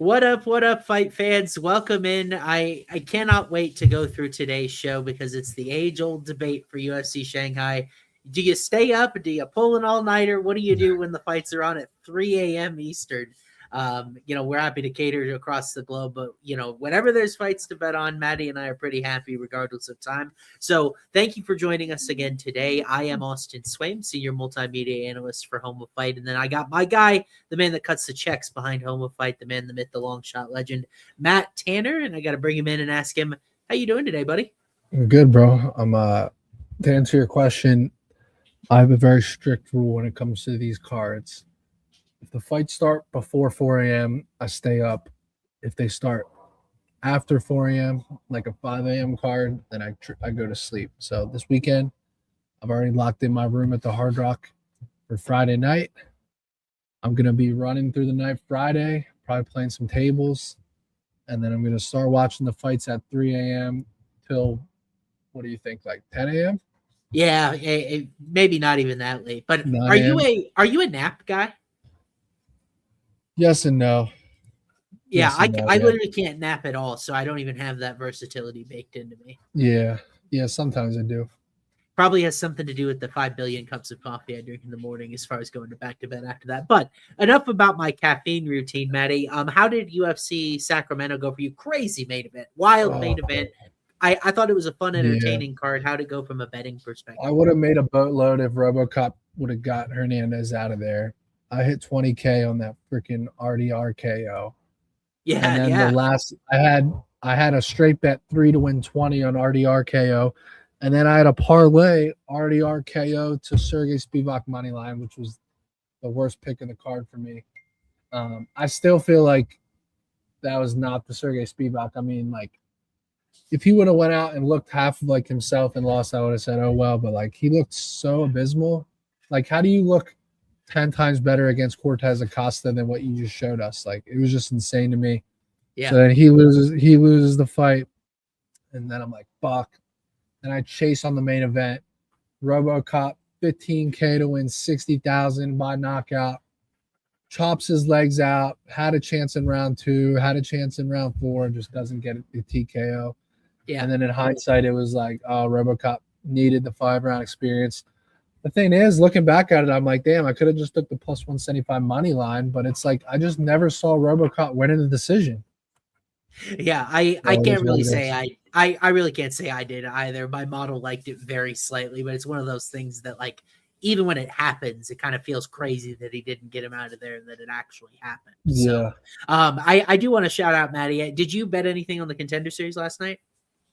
What up, fight fans? Welcome in. I cannot wait to go through today's show because it's the age-old debate for UFC Shanghai. Do you stay up? Do you pull an all-nighter? What do you do when the fights are on at 3 a.m. Eastern? We're happy to cater across the globe, but whenever there's fights to bet on, Matty and I are pretty happy regardless of time. So thank you for joining us again today. I am Austin Swaim, senior multimedia analyst for Home of Fight, and then I got my guy, the man that cuts the checks behind Home of Fight, the man, the myth, the long shot legend, Matt Tanner, and I got to bring him in and ask him, how you doing today, buddy? I'm good, bro. To answer your question, I have a very strict rule when it comes to these cards. If the fights start before 4 a.m., I stay up. If they start after 4 a.m., like a 5 a.m. card, then I go to sleep. So this weekend, I've already locked in my room at the Hard Rock for Friday night. I'm going to be running through the night Friday, probably playing some tables, and then I'm going to start watching the fights at 3 a.m. till, what do you think, like 10 a.m.? Yeah, maybe not even that late. But 9 are you a.m.? are you a nap guy? Yes and no. Yeah, Yes and no, I yeah. literally can't nap at all, so I don't even have that versatility baked into me. Yeah, sometimes I do. Probably has something to do with the 5 billion cups of coffee I drink in the morning as far as going to back to bed after that. But enough about my caffeine routine, Matty. How did UFC Sacramento go for you? Crazy main event, wild main event. I thought it was a fun, entertaining card. How'd it go from a betting perspective? I would have made a boatload if RoboCop would have got Hernandez out of there. I hit 20K on that freaking RDRKO. Yeah, and then yeah. the last I had a straight bet 3 to win 20 on RDRKO. And then I had a parlay RDRKO to Sergey Spivak money line, which was the worst pick of the card for me. I still feel like that was not the Sergey Spivak. I mean, like, if he would have went out and looked half of like himself and lost, I would have said, oh, well. But, like, he looked so abysmal. Like, how do you look 10 times better against Cortez Acosta than what you just showed us? Like, it was just insane to me. Yeah. So then he loses the fight. And then I'm like, fuck. And I chase on the main event. RoboCop, 15K to win 60,000 by knockout. Chops his legs out. Had a chance in round 2. Had a chance in round 4. Just doesn't get the TKO. Yeah. And then in hindsight, it was like, oh, RoboCop needed the 5-round experience. The thing is, looking back at it, I'm like, damn, I could have just took the plus 175 money line, but it's like I just never saw RoboCop winning the decision. Yeah, I can't really say I really can't say I did either. My model liked it very slightly, but it's one of those things that, like, even when it happens, it kind of feels crazy that he didn't get him out of there and that it actually happened. Yeah. So, I do want to shout out Matty. Did you bet anything on the Contender Series last night?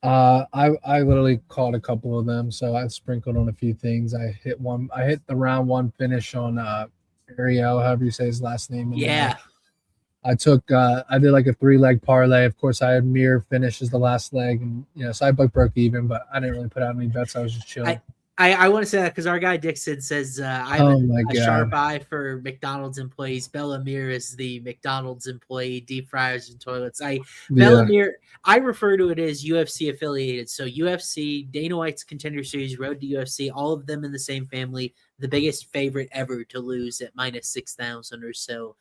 I literally called a couple of them, so I sprinkled on a few things. I hit the round 1 finish on Ariel, however you say his last name. Yeah. I did like a 3-leg parlay. Of course, I had Mir finish as the last leg, and so I broke even, but I didn't really put out any bets. I was just chilling. I want to say that because our guy Dixon says I have a sharp eye for McDonald's employees. Bellamir is the McDonald's employee, deep fryers and toilets. Bellamir, I refer to it as UFC affiliated. So UFC, Dana White's Contender Series, Road to UFC, all of them in the same family. The biggest favorite ever to lose at minus 6,000 or so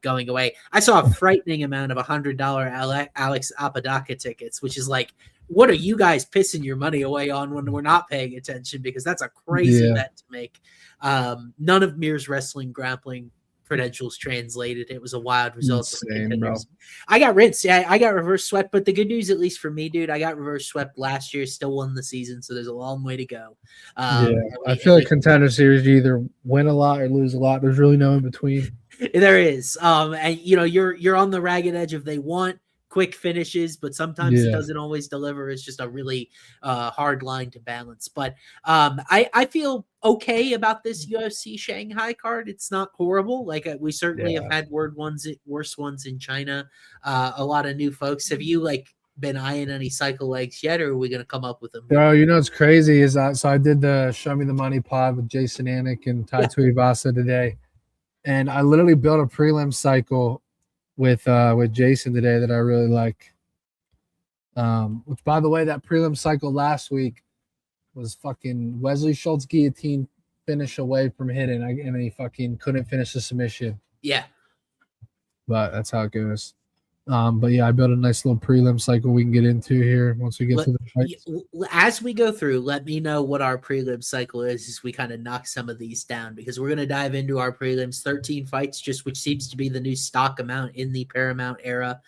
going away. I saw a frightening amount of $100 Alex Apodaca tickets, which is like, what are you guys pissing your money away on when we're not paying attention? Because that's a crazy bet to make. None of Mir's wrestling grappling credentials translated. It was a wild result. Insane, bro. I got rinsed. Yeah, I got reverse swept. But the good news, at least for me, dude, I got reverse swept last year. Still won the season, so there's a long way to go. I feel like Contender Series, you either win a lot or lose a lot. There's really no in between. There is. And you're on the ragged edge of they want quick finishes, but sometimes it doesn't always deliver. It's just a really hard line to balance. But I feel okay about this UFC Shanghai card. It's not horrible. Like we certainly have had worse ones in China. A lot of new folks. Have you been eyeing any cycle legs yet, or are we going to come up with them? Bro, what's crazy is that I did the Show Me the Money pod with Jason Anik and Tai Tuivasa today, and I literally built a prelim cycle with Jason today that I really like. Which, by the way, that prelim cycle last week was fucking Wesley Schultz guillotine finish away from hitting, and he fucking couldn't finish the submission. Yeah. But that's how it goes. But yeah, I built a nice little prelim cycle we can get into here once we get to the fights. As we go through, let me know what our prelim cycle is as we kind of knock some of these down, because we're going to dive into our prelims. 13 fights, just which seems to be the new stock amount in the Paramount era.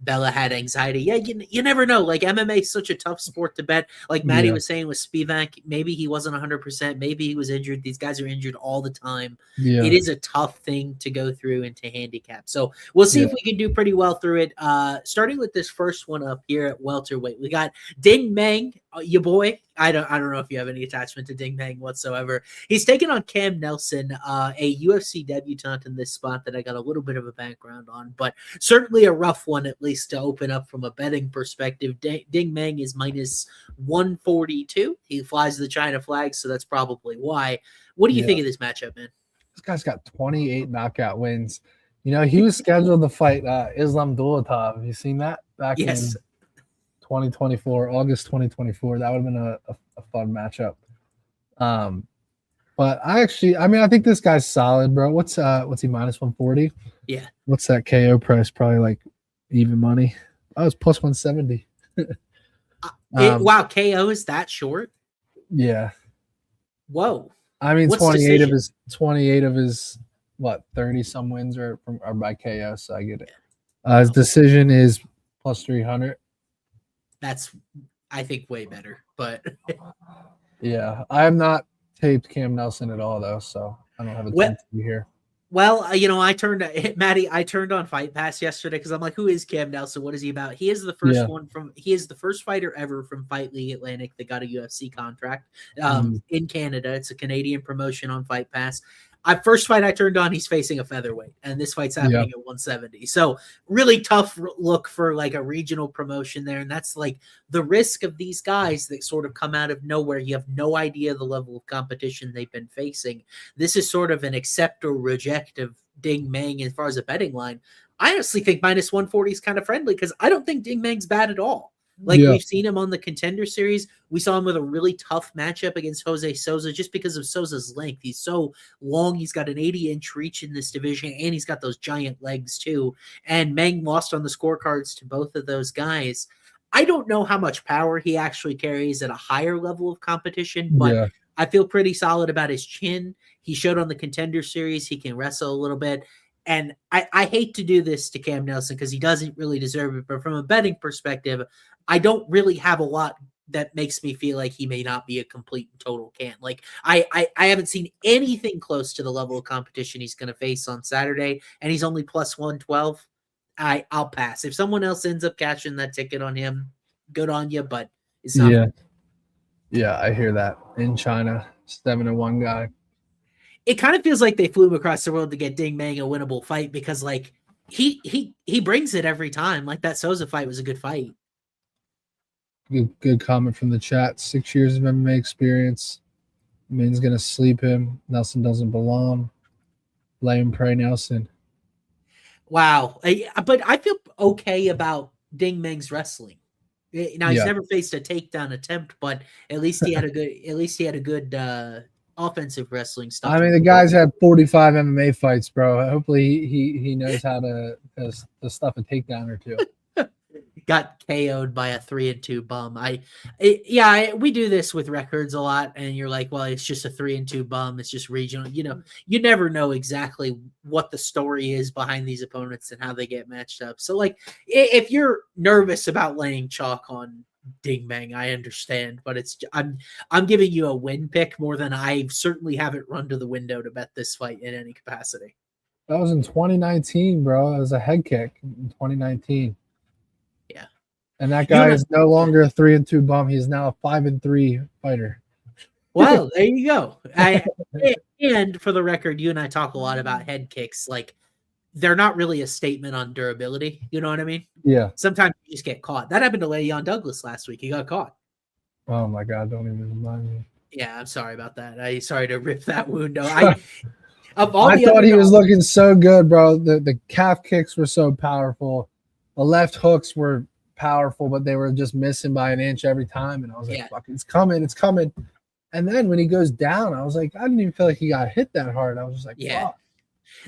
Bella had anxiety. Yeah, you never know. Like, MMA is such a tough sport to bet. Like Matty was saying with Spivak, maybe he wasn't 100%. Maybe he was injured. These guys are injured all the time. Yeah. It is a tough thing to go through and to handicap. So we'll see if we can do pretty well through it. Starting with this first one up here at welterweight, we got Ding Meng, your boy. I don't know if you have any attachment to Ding Meng whatsoever. He's taken on Cam Nelson, a UFC debutant in this spot that I got a little bit of a background on, but certainly a rough one, at least to open up from a betting perspective. Ding Meng is minus 142. He flies the China flag, so that's probably why. What do you think of this matchup, man? This guy's got 28 knockout wins. You know, he was scheduled to fight Islam Dulatov. Have you seen that? Back in 2024, August 2024. That would have been a fun matchup. But I think this guy's solid, bro. What's he, minus 140? Yeah. What's that KO price? Probably like even money. Oh, it's plus 170. Wow, KO is that short? Yeah. Whoa. I mean, 28 of his what, 30 some wins are by KO, so I get it. His decision is plus 300. That's, I think, way better. But yeah, I have not taped Cam Nelson at all, though, so I don't have a ton to do here. Well, I turned on Fight Pass yesterday because I'm like, who is Cam Nelson? What is he about? He is the first he is the first fighter ever from Fight League Atlantic that got a UFC contract in Canada. It's a Canadian promotion on Fight Pass. First fight I turned on, he's facing a featherweight, and this fight's happening at 170. So really tough look for like a regional promotion there. And that's like the risk of these guys that sort of come out of nowhere. You have no idea the level of competition they've been facing. This is sort of an accept or reject of Ding Meng as far as a betting line. I honestly think minus 140 is kind of friendly because I don't think Ding Meng's bad at all. We've seen him on the Contender Series. We saw him with a really tough matchup against Jose Souza just because of Souza's length. He's so long. He's got an 80-inch reach in this division, and he's got those giant legs too. And Meng lost on the scorecards to both of those guys. I don't know how much power he actually carries at a higher level of competition, but I feel pretty solid about his chin. He showed on the Contender Series he can wrestle a little bit. And I hate to do this to Cam Nelson because he doesn't really deserve it. But from a betting perspective, I don't really have a lot that makes me feel like he may not be a complete and total can. Like I haven't seen anything close to the level of competition he's going to face on Saturday, and he's only plus 112. I'll pass. If someone else ends up catching that ticket on him, good on you, but it's not. Yeah, I hear that. In China, 7-1 guy. It kind of feels like they flew him across the world to get Ding Meng a winnable fight because like he brings it every time. Like that Souza fight was a good fight. Good comment from the chat. 6 years of MMA experience. Min's gonna sleep him. Nelson doesn't belong. Lay him, pray Nelson. Wow, but I feel okay about Ding Meng's wrestling. Now he's never faced a takedown attempt, but at least he had a good offensive wrestling stuff. I mean, the guy's had 45 MMA fights, bro. Hopefully he knows how to stuff a takedown or two. Got KO'd by a 3-2 bum. We do this with records a lot, and you're like, well, it's just a 3-2 bum. It's just regional. You never know exactly what the story is behind these opponents and how they get matched up. So, like, if you're nervous about laying chalk on Ding Meng, I understand, but I'm giving you a win pick more than I certainly haven't run to the window to bet this fight in any capacity. That was in 2019, bro. It was a head kick in 2019. Yeah. And that guy is no longer a 3-2 bum. He is now a 5-3 fighter. Well, there you go. And for the record, you and I talk a lot about head kicks. Like, they're not really a statement on durability. You know what I mean? Yeah. Sometimes you just get caught. That happened to Le'Veon Douglas last week. He got caught. Oh, my God. Don't even remind me. Yeah, I'm sorry about that. I'm sorry to rip that wound. I thought he was looking so good, bro. The calf kicks were so powerful. The left hooks were powerful, but they were just missing by an inch every time. And I was like, fuck, it's coming. It's coming. And then when he goes down, I was like, I didn't even feel like he got hit that hard. I was just like, yeah. fuck.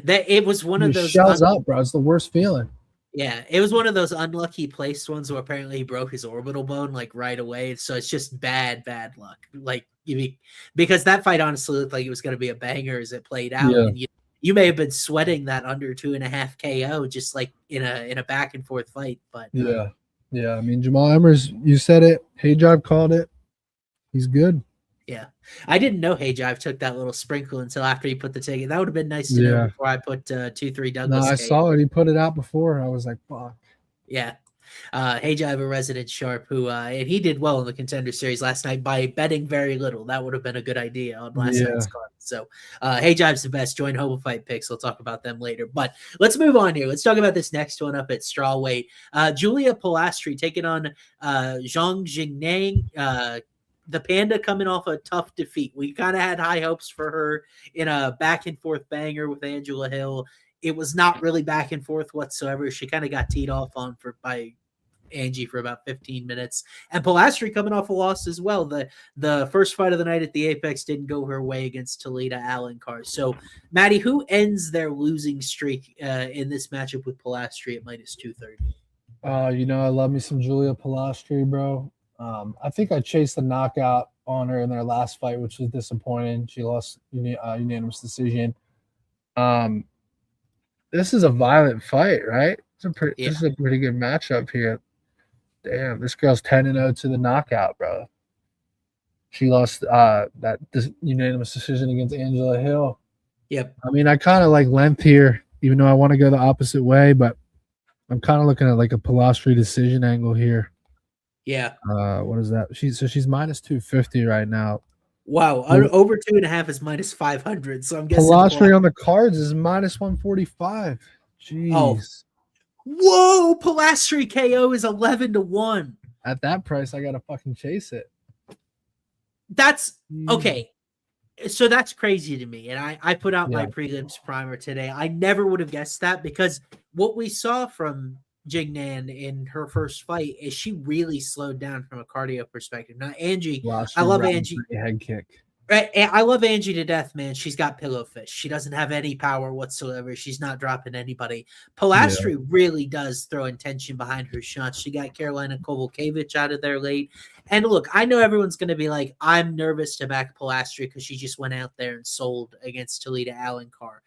That it was one of those shells up, bro. It's the worst feeling. Yeah, it was one of those unlucky placed ones where apparently he broke his orbital bone like right away. So it's just bad luck. Like because that fight honestly looked like it was going to be a banger as it played out, Yeah. and you may have been sweating that under 2.5 KO just like in a back and forth fight. But yeah. I mean, Jamal Emmers, you said it. Hijab called it. He's good. Yeah, I didn't know Hijab took that little sprinkle until after he put the ticket. That would have been nice to know before I put 2-3 Douglas. No, I saw it. He put it out before. I was like, fuck. Yeah. Hijab, a resident sharp, who and he did well in the Contender Series last night by betting very little. That would have been a good idea on last night's card. So Hijab's the best. Join Hobo Fight picks. We'll talk about them later. But let's move on here. Let's talk about this next one up at strawweight. Julia Pilastri taking on Zhang Jingnang. The Panda coming off a tough defeat. We kind of had high hopes for her in a back and forth banger with Angela Hill. It was not really back and forth whatsoever. She kind of got teed off on by Angie for about 15 minutes. And Pilastri coming off a loss as well. The first fight of the night at the Apex didn't go her way against Talita Alencar. So, Matty, who ends their losing streak in this matchup with Pilastri at minus 230? I love me some Julia Pilastri, bro. I think I chased the knockout on her in their last fight, which was disappointing. She lost unanimous decision. This is a violent fight, right? This is a pretty good matchup here. Damn, this girl's 10-0 to the knockout, bro. She lost that unanimous decision against Angela Hill. Yep. I mean, I kind of like length here, even though I want to go the opposite way, but I'm kind of looking at like a Pilastri decision angle here. Yeah. What is that? She's minus 250 right now. Wow. Over 2.5 is minus 500. So I'm guessing Pilastri on the cards is minus 145. Jeez. Oh. Whoa, Pilastri KO is 11-1. At that price, I gotta fucking chase it. That's okay. So that's crazy to me. And I put out my prelims primer today. I never would have guessed that because what we saw from Jingnan in her first fight is she really slowed down from a cardio perspective. Now, Angie, I love Angie. Head kick. Right, I love Angie to death, man. She's got pillow fish. She doesn't have any power whatsoever. She's not dropping anybody. Pilastri really does throw intention behind her shots. She got Carolina Kovalkiewicz out of there late. And look, I know everyone's going to be like, I'm nervous to back Pilastri because she just went out there and sold against Talita Alencar.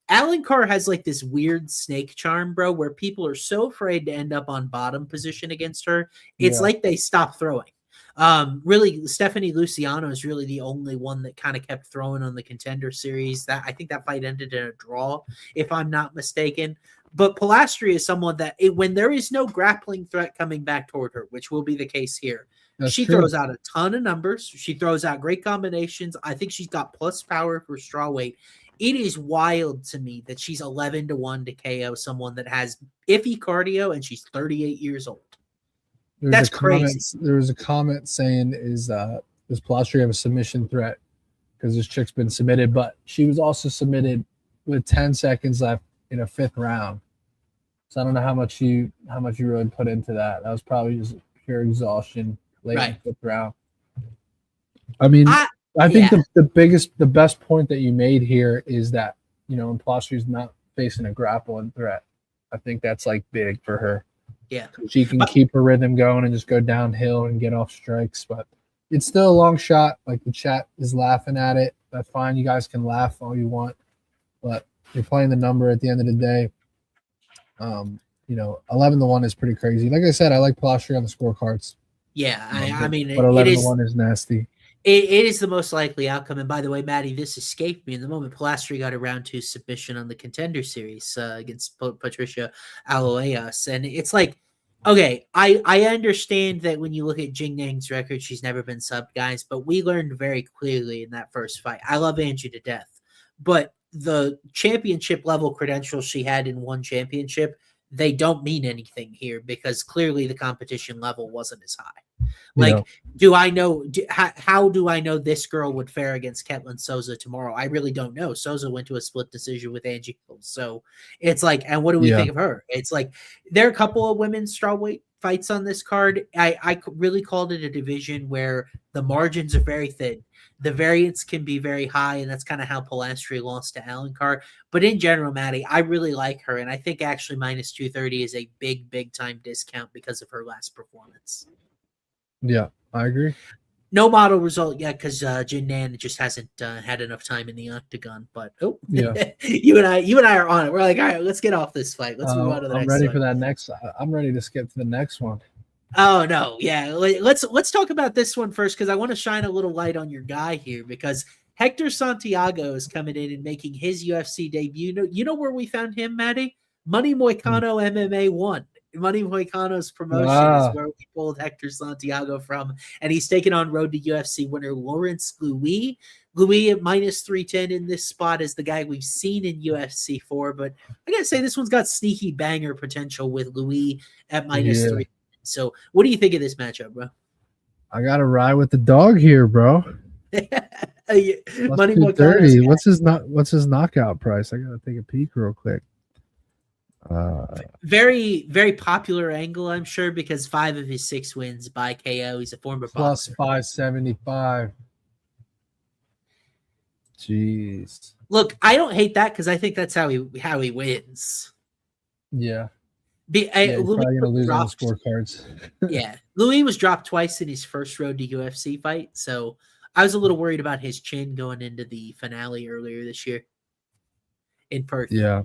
Alencar has like this weird snake charm, bro, where people are so afraid to end up on bottom position against her. It's like they stop throwing. Really, Stephanie Luciano is really the only one that kind of kept throwing on the Contender Series. That I think that fight ended in a draw, if I'm not mistaken. But Pilastri is someone that when there is no grappling threat coming back toward her, which will be the case here, she throws out a ton of numbers. She throws out great combinations. I think she's got plus power for strawweight. It is wild to me that she's 11-1 to KO someone that has iffy cardio and she's 38 years old. That's crazy. There was a comment saying, does Pilastri have a submission threat? Because this chick's been submitted, but she was also submitted with 10 seconds left in a 5th round. So I don't know how much you really put into that. That was probably just pure exhaustion late in the 5th round. I mean, I think the best point that you made here is that, when Pilastri's not facing a grappling threat, I think that's like big for her. Yeah, she can keep her rhythm going and just go downhill and get off strikes, but it's still a long shot. Like the chat is laughing at it. That's fine. You guys can laugh all you want, but you're playing the number at the end of the day. 11-1 is pretty crazy. Like I said, I like Pilastri on the scorecards. Yeah, I mean, but 11-1 is nasty. It is the most likely outcome. And by the way, Maddie, this escaped me in the moment. Pilastri got a round 2 submission on the Contender Series against Patricia Aloeas. And it's like, okay, I understand that when you look at Jingnang's record, she's never been subbed, guys. But we learned very clearly in that first fight. I love Angie to death. But the championship level credentials she had in one championship, they don't mean anything here because clearly the competition level wasn't as high. Like, do I know how do I know this girl would fare against Ketlin Souza tomorrow? I really don't know. Souza went to a split decision with Angie. So it's like, and what do we think of her? It's like there are a couple of women strawweight fights on this card. I really called it a division where the margins are very thin. The variance can be very high, and that's kind of how Pilastri lost to Alencar. But in general, Matty, I really like her, and I think actually minus 230 is a big time discount because of her last performance. Yeah, I agree. No model result yet because Jin Nan just hasn't had enough time in the octagon. But yeah, you and I are on it. We're like, all right, let's get off this fight. Let's move on to the next. I'm ready fight. for that next. I'm ready to skip to the next one. Oh no, yeah. Let's talk about this one first because I want to shine a little light on your guy here because Hector Santiago is coming in and making his UFC debut. You know where we found him, Matty? Money Moicano MMA 1. Money Moicano's promotion is where we pulled Hector Santiago from, and he's taking on road to UFC winner Lawrence Louis. Louis at minus 310 in this spot is the guy we've seen in UFC 4, but I gotta say this one's got sneaky banger potential with Louis at minus 3. So what do you think of this matchup, bro? I gotta ride with the dog here, bro. Money Moicano. What's his knockout price? I gotta take a peek real quick. Very, very popular angle, I'm sure, because 5 of his 6 wins by KO. He's a former plus boxer. 575. Jeez. Look, I don't hate that because I think that's how he wins. Yeah. He's probably gonna lose on the scorecards. Yeah, Louis was dropped twice in his first road to UFC fight, so I was a little worried about his chin going into the finale earlier this year in Perth. Yeah.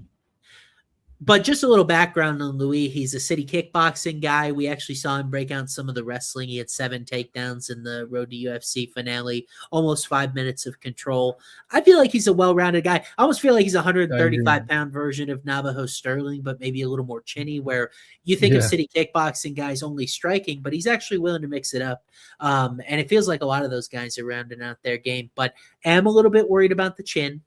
But just a little background on Louis. He's a city kickboxing guy. We actually saw him break out some of the wrestling. He had 7 takedowns in the Road to UFC finale, almost 5 minutes of control. I feel like he's a well-rounded guy. I almost feel like he's a 135-pound version of Navajo Sterling, but maybe a little more chinny, where you think of city kickboxing guys only striking, but he's actually willing to mix it up. And it feels like a lot of those guys are rounding out their game. But I am a little bit worried about the chin.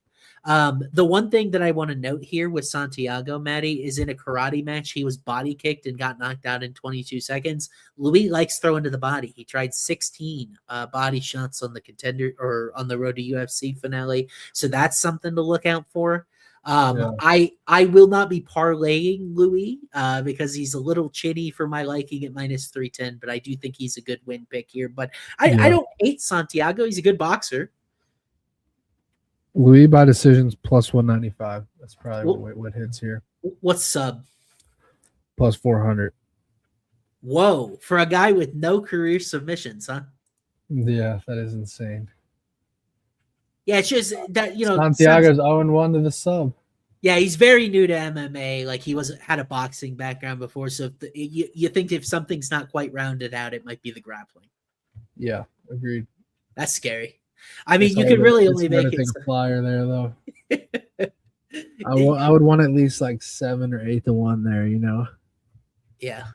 The one thing that I want to note here with Santiago, Matty, is in a karate match, he was body kicked and got knocked out in 22 seconds. Louis likes throwing to the body. He tried 16 body shots on the contender or on the road to UFC finale. So that's something to look out for. I will not be parlaying Louis because he's a little chinny for my liking at minus 310, but I do think he's a good win pick here. But I don't hate Santiago. He's a good boxer. Louis by decisions plus 195. That's probably what hits here. What's sub? Plus 400. Whoa, for a guy with no career submissions, huh? Yeah, that is insane. Yeah, it's just that, Santiago's 0-1 to the sub. Yeah, he's very new to MMA. Like, he had a boxing background before, so you think if something's not quite rounded out, it might be the grappling. Yeah, agreed. That's scary. I mean, you could really only make it a flyer there, though. I would want at least like 7 or 8 to 1 there, Yeah.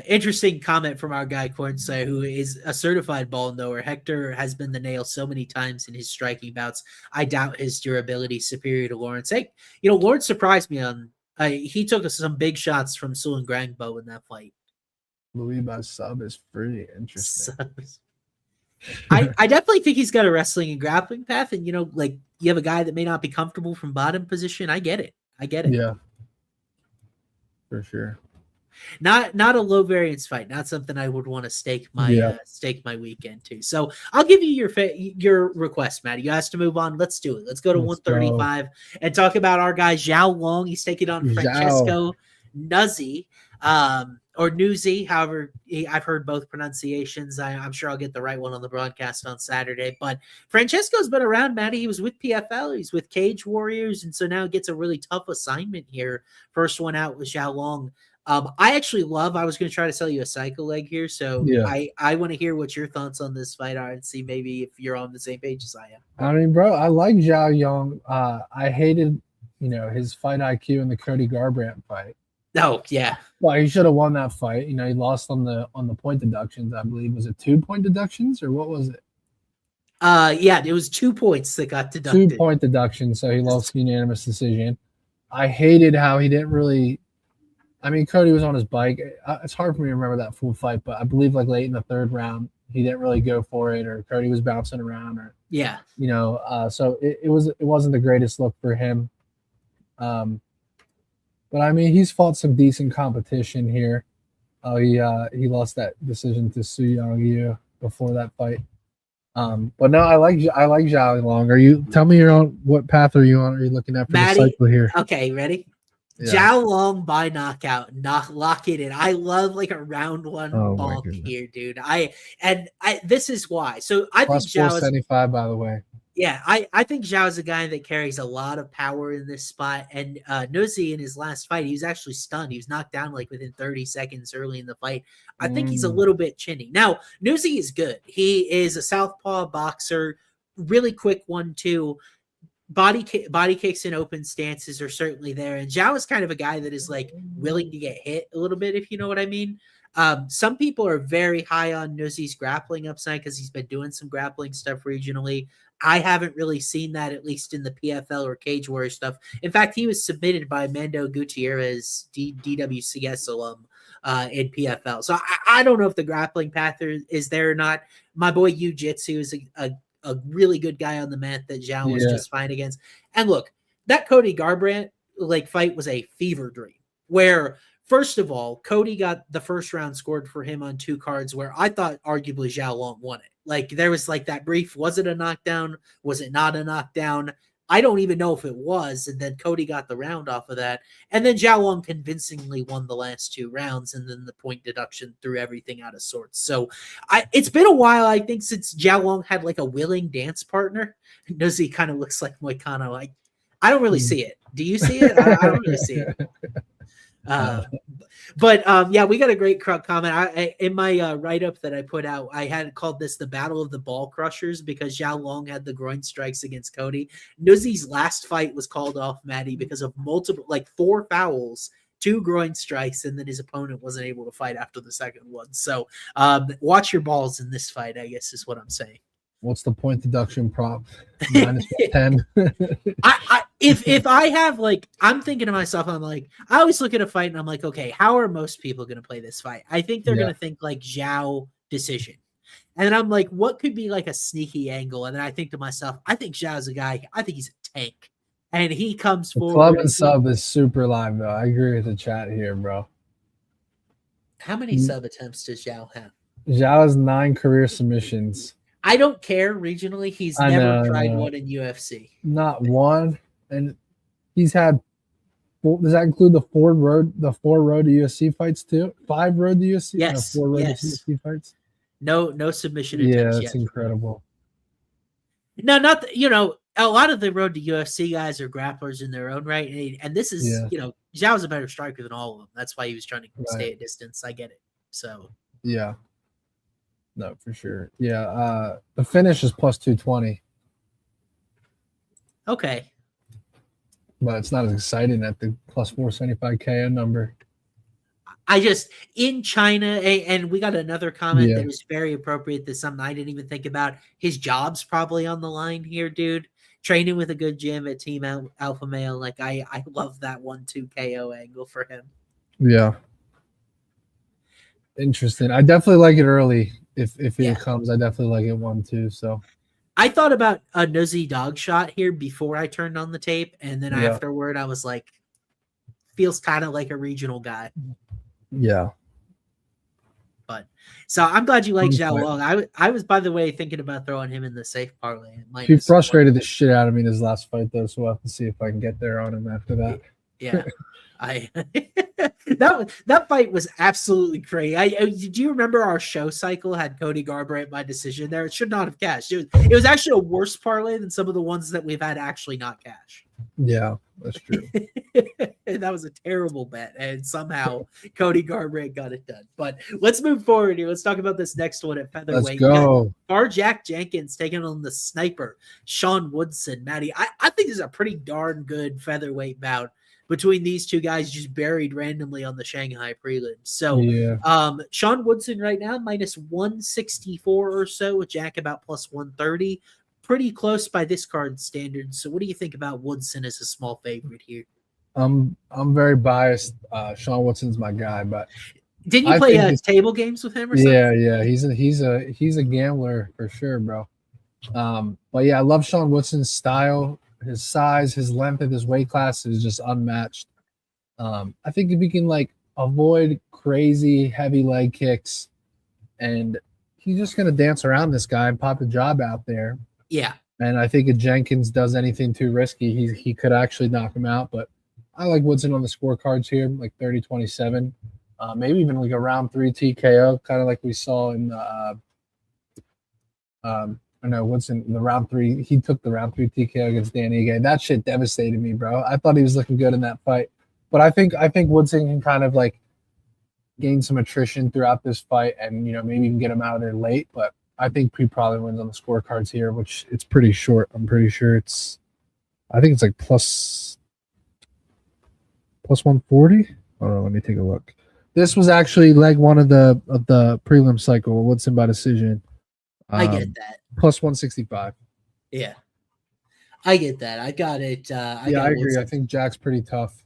Interesting comment from our guy Cornsay, who is a certified ball knower. Hector has been the nail so many times in his striking bouts. I doubt his durability is superior to Lawrence. Hey, Lawrence surprised me on. He took some big shots from Sulin Grangbo in that fight. Louis by sub is pretty interesting. I definitely think he's got a wrestling and grappling path, and you have a guy that may not be comfortable from bottom position. I get it. Yeah, for sure. Not a low variance fight. Not something I would want to stake my weekend to. So I'll give you your request, Matty. You asked to move on. Let's do it. Let's go to 135 and talk about our guy Zhao Long. He's taking on Francesco Nuzzi. Or Newsy, however, I've heard both pronunciations. I'm sure I'll get the right one on the broadcast on Saturday. But Francesco's been around, Matty. He was with PFL. He's with Cage Warriors, and so now gets a really tough assignment here. First one out was Zhao Long. I was going to try to sell you a cycle leg here, so I want to hear what your thoughts on this fight are and see maybe if you're on the same page as I am. I mean, bro, I like Zhao Long. I hated, his fight IQ in the Cody Garbrandt fight. Oh, yeah. Well, he should have won that fight. He lost on the point deductions, I believe. Was it 2-point deductions or what was it? Yeah, it was 2 points that got deducted. 2-point deductions, so he lost unanimous decision. I hated how he didn't really. I mean, Cody was on his bike. It's hard for me to remember that full fight, but I believe like late in the 3rd round, he didn't really go for it, or Cody was bouncing around, or so it wasn't the greatest look for him. But I mean, he's fought some decent competition here. Oh, he lost that decision to Su Yang before that fight. But no, I like Zhao Long. Tell me what path are you on? Are you looking at for the cycle here? Okay, ready? Yeah. Zhao Long by knockout, lock it in. I love like a round one bonk here, dude. This is why. So I plus think Zhao 475, by the way. Yeah, I think Zhao is a guy that carries a lot of power in this spot. And Nozi in his last fight, he was actually stunned. He was knocked down like within 30 seconds early in the fight. I think he's a little bit chinny. Now, Nozi is good. He is a southpaw boxer, really quick 1-2. Body kicks and open stances are certainly there. And Zhao is kind of a guy that is like willing to get hit a little bit, if you know what I mean. Some people are very high on Nozi's grappling upside because he's been doing some grappling stuff regionally. I haven't really seen that, at least in the PFL or Cage Warrior stuff. In fact, he was submitted by Mando Gutierrez, DWCS alum, in PFL. So I don't know if the grappling path is there or not. My boy Yu Jitsu is a really good guy on the mat that Zhao was just fine against. And look, that Cody Garbrandt fight was a fever dream where, first of all, Cody got the first round scored for him on 2 cards where I thought arguably Zhao Long won it. Like there was like that brief, was it a knockdown? Was it not a knockdown? I don't even know if it was. And then Cody got the round off of that. And then Zhao Long convincingly won the last 2 rounds. And then the point deduction threw everything out of sorts. So it's been a while, I think, since Zhao Long had like a willing dance partner. Nozi kind of looks like Moicano. Like, I don't really see it. Do you see it? I don't really see it. Yeah, we got a great comment. In my write-up that I put out, I had called this the Battle of the Ball Crushers because Zhao Long had the groin strikes against Cody. Nuzi's last fight was called off, Matty, because of 4 fouls, 2 groin strikes, and then his opponent wasn't able to fight after the second one. So watch your balls in this fight, I guess is what I'm saying. What's the point deduction prop? -10. If I have I'm thinking to myself, I'm like, I always look at a fight and I'm like, okay, how are most people going to play this fight? I think they're going to think like Zhao decision. And then I'm like, what could be like a sneaky angle? And then I think to myself, I think Zhao's a guy. I think he's a tank. And he comes forward. Club and sub is super live, though. I agree with the chat here, bro. How many sub attempts does Zhao have? Zhao has 9 career submissions. I don't care regionally. He's never tried one in UFC. Not one. And he's had, does that include the 4 road to UFC fights too? 5 road to UFC? Yes. 4 road to UFC fights? No submission attempts yet. That's incredible. No, not a lot of the road to UFC guys are grapplers in their own right. And this is, Zhao's a better striker than all of them. That's why he was trying to stay at distance. I get it. So. Yeah. No, for sure. Yeah. The finish is plus 220. Okay. But it's not as exciting at the plus 475 KO number. In China, and we got another comment that was very appropriate. That's something I didn't even think about. His job's probably on the line here, dude. Training with a good gym at Team Alpha Male. Like, I love that 1-2 KO angle for him. Yeah. Interesting. I definitely like it early. If it comes, I definitely like it 1-2. So I thought about a Nozi dog shot here before I turned on the tape, and then afterward I was like, feels kind of like a regional guy. Yeah. But so I'm glad you like Zhao Long. I was, by the way, thinking about throwing him in the safe parlay. He frustrated the shit out of me in his last fight, though, so we'll have to see if I can get there on him after that. Yeah. That fight was absolutely crazy. Do you remember our show cycle had Cody Garbrandt by decision there? It should not have cashed. It was actually a worse parlay than some of the ones that we've had actually not cash. Yeah, that's true. That was a terrible bet, and somehow Cody Garbrandt got it done. But let's move forward here. Let's talk about this next one at featherweight. Let's go. Jack Jenkins taking on the sniper, Sean Woodson. Matty, I think this is a pretty darn good featherweight bout between these two guys just buried randomly on the Shanghai prelims. So Sean Woodson right now, minus 164 or so, with Jack about plus 130. Pretty close by this card standards. So what do you think about Woodson as a small favorite here? I'm very biased. Sean Woodson's my guy, but didn't you play table games with him or something? Yeah. He's a gambler for sure, bro. But yeah, I love Sean Woodson's style. His size, his length of his weight class is just unmatched. I think if he can avoid crazy heavy leg kicks, and he's just going to dance around this guy and pop a job out there. Yeah. And I think if Jenkins does anything too risky, he could actually knock him out. But I like Woodson on the scorecards here, like 30-27. Maybe even like a round 3 TKO, kind of like we saw in the I know Woodson in the round 3. He took the round 3 TKO against Dan Ige. That shit devastated me, bro. I thought he was looking good in that fight. But I think Woodson can kind of like gain some attrition throughout this fight and, maybe even get him out of there late. But I think he probably wins on the scorecards here, which it's pretty short. I'm pretty sure I think it's like plus 140. Hold on, let me take a look. This was actually leg 1 of the prelim cycle. Woodson by decision. I get that. Plus 165. Yeah. I get that. I got it. I agree. Woodson. I think Jack's pretty tough.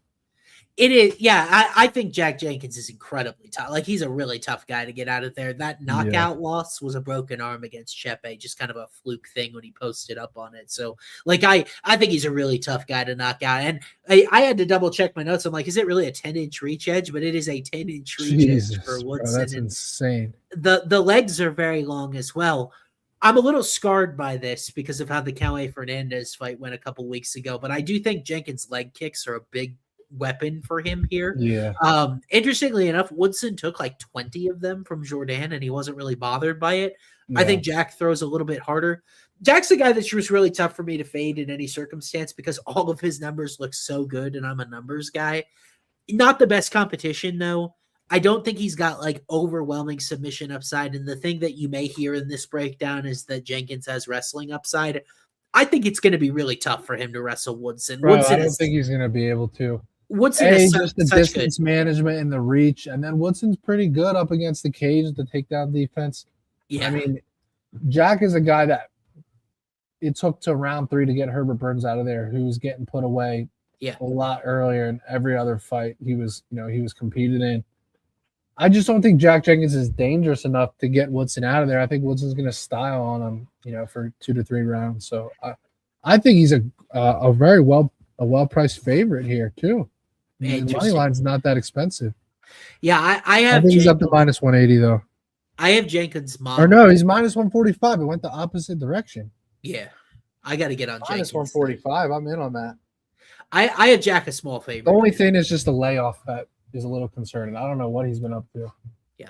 It is. Yeah, I think Jack Jenkins is incredibly tough. Like, he's a really tough guy to get out of there. That knockout loss was a broken arm against Chepe, just kind of a fluke thing when he posted up on it. So, like, I think he's a really tough guy to knock out. And I had to double check my notes. I'm like, is it really a 10-inch reach edge? But it is a 10-inch reach edge for Woodson. Bro, that's insane. The legs are very long as well. I'm a little scarred by this because of how the Coway Fernandez fight went a couple weeks ago. But I do think Jenkins' leg kicks are a big weapon for him here. Yeah. Interestingly enough, Woodson took like 20 of them from Jordan and he wasn't really bothered by it. I think Jack throws a little bit harder. Jack's a guy that's just really tough for me to fade in any circumstance because all of his numbers look so good and I'm a numbers guy. Not the best competition though. I don't think he's got like overwhelming submission upside. And the thing that you may hear in this breakdown is that Jenkins has wrestling upside. I think it's going to be really tough for him to wrestle Woodson. Bro, I don't think he's going to be able to. Woodson is just the distance management and the reach, and then Woodson's pretty good up against the cage, the takedown defense. Yeah, I mean, Jack is a guy that it took to round 3 to get Herbert Burns out of there, who was getting put away a lot earlier in every other fight he was competed in. I just don't think Jack Jenkins is dangerous enough to get Woodson out of there. I think Woodson's going to style on him, for 2 to 3 rounds. So I think he's a very well-priced favorite here too. The money line's not that expensive. Yeah, I think he's up to minus 180 though. I have Jenkins model. Or no, he's minus 145. It went the opposite direction. Yeah, I got to get on minus Jenkins. 145. I'm in on that. I have Jack a small favorite. The only thing is just the layoff that is a little concerning. I don't know what he's been up to. Yeah.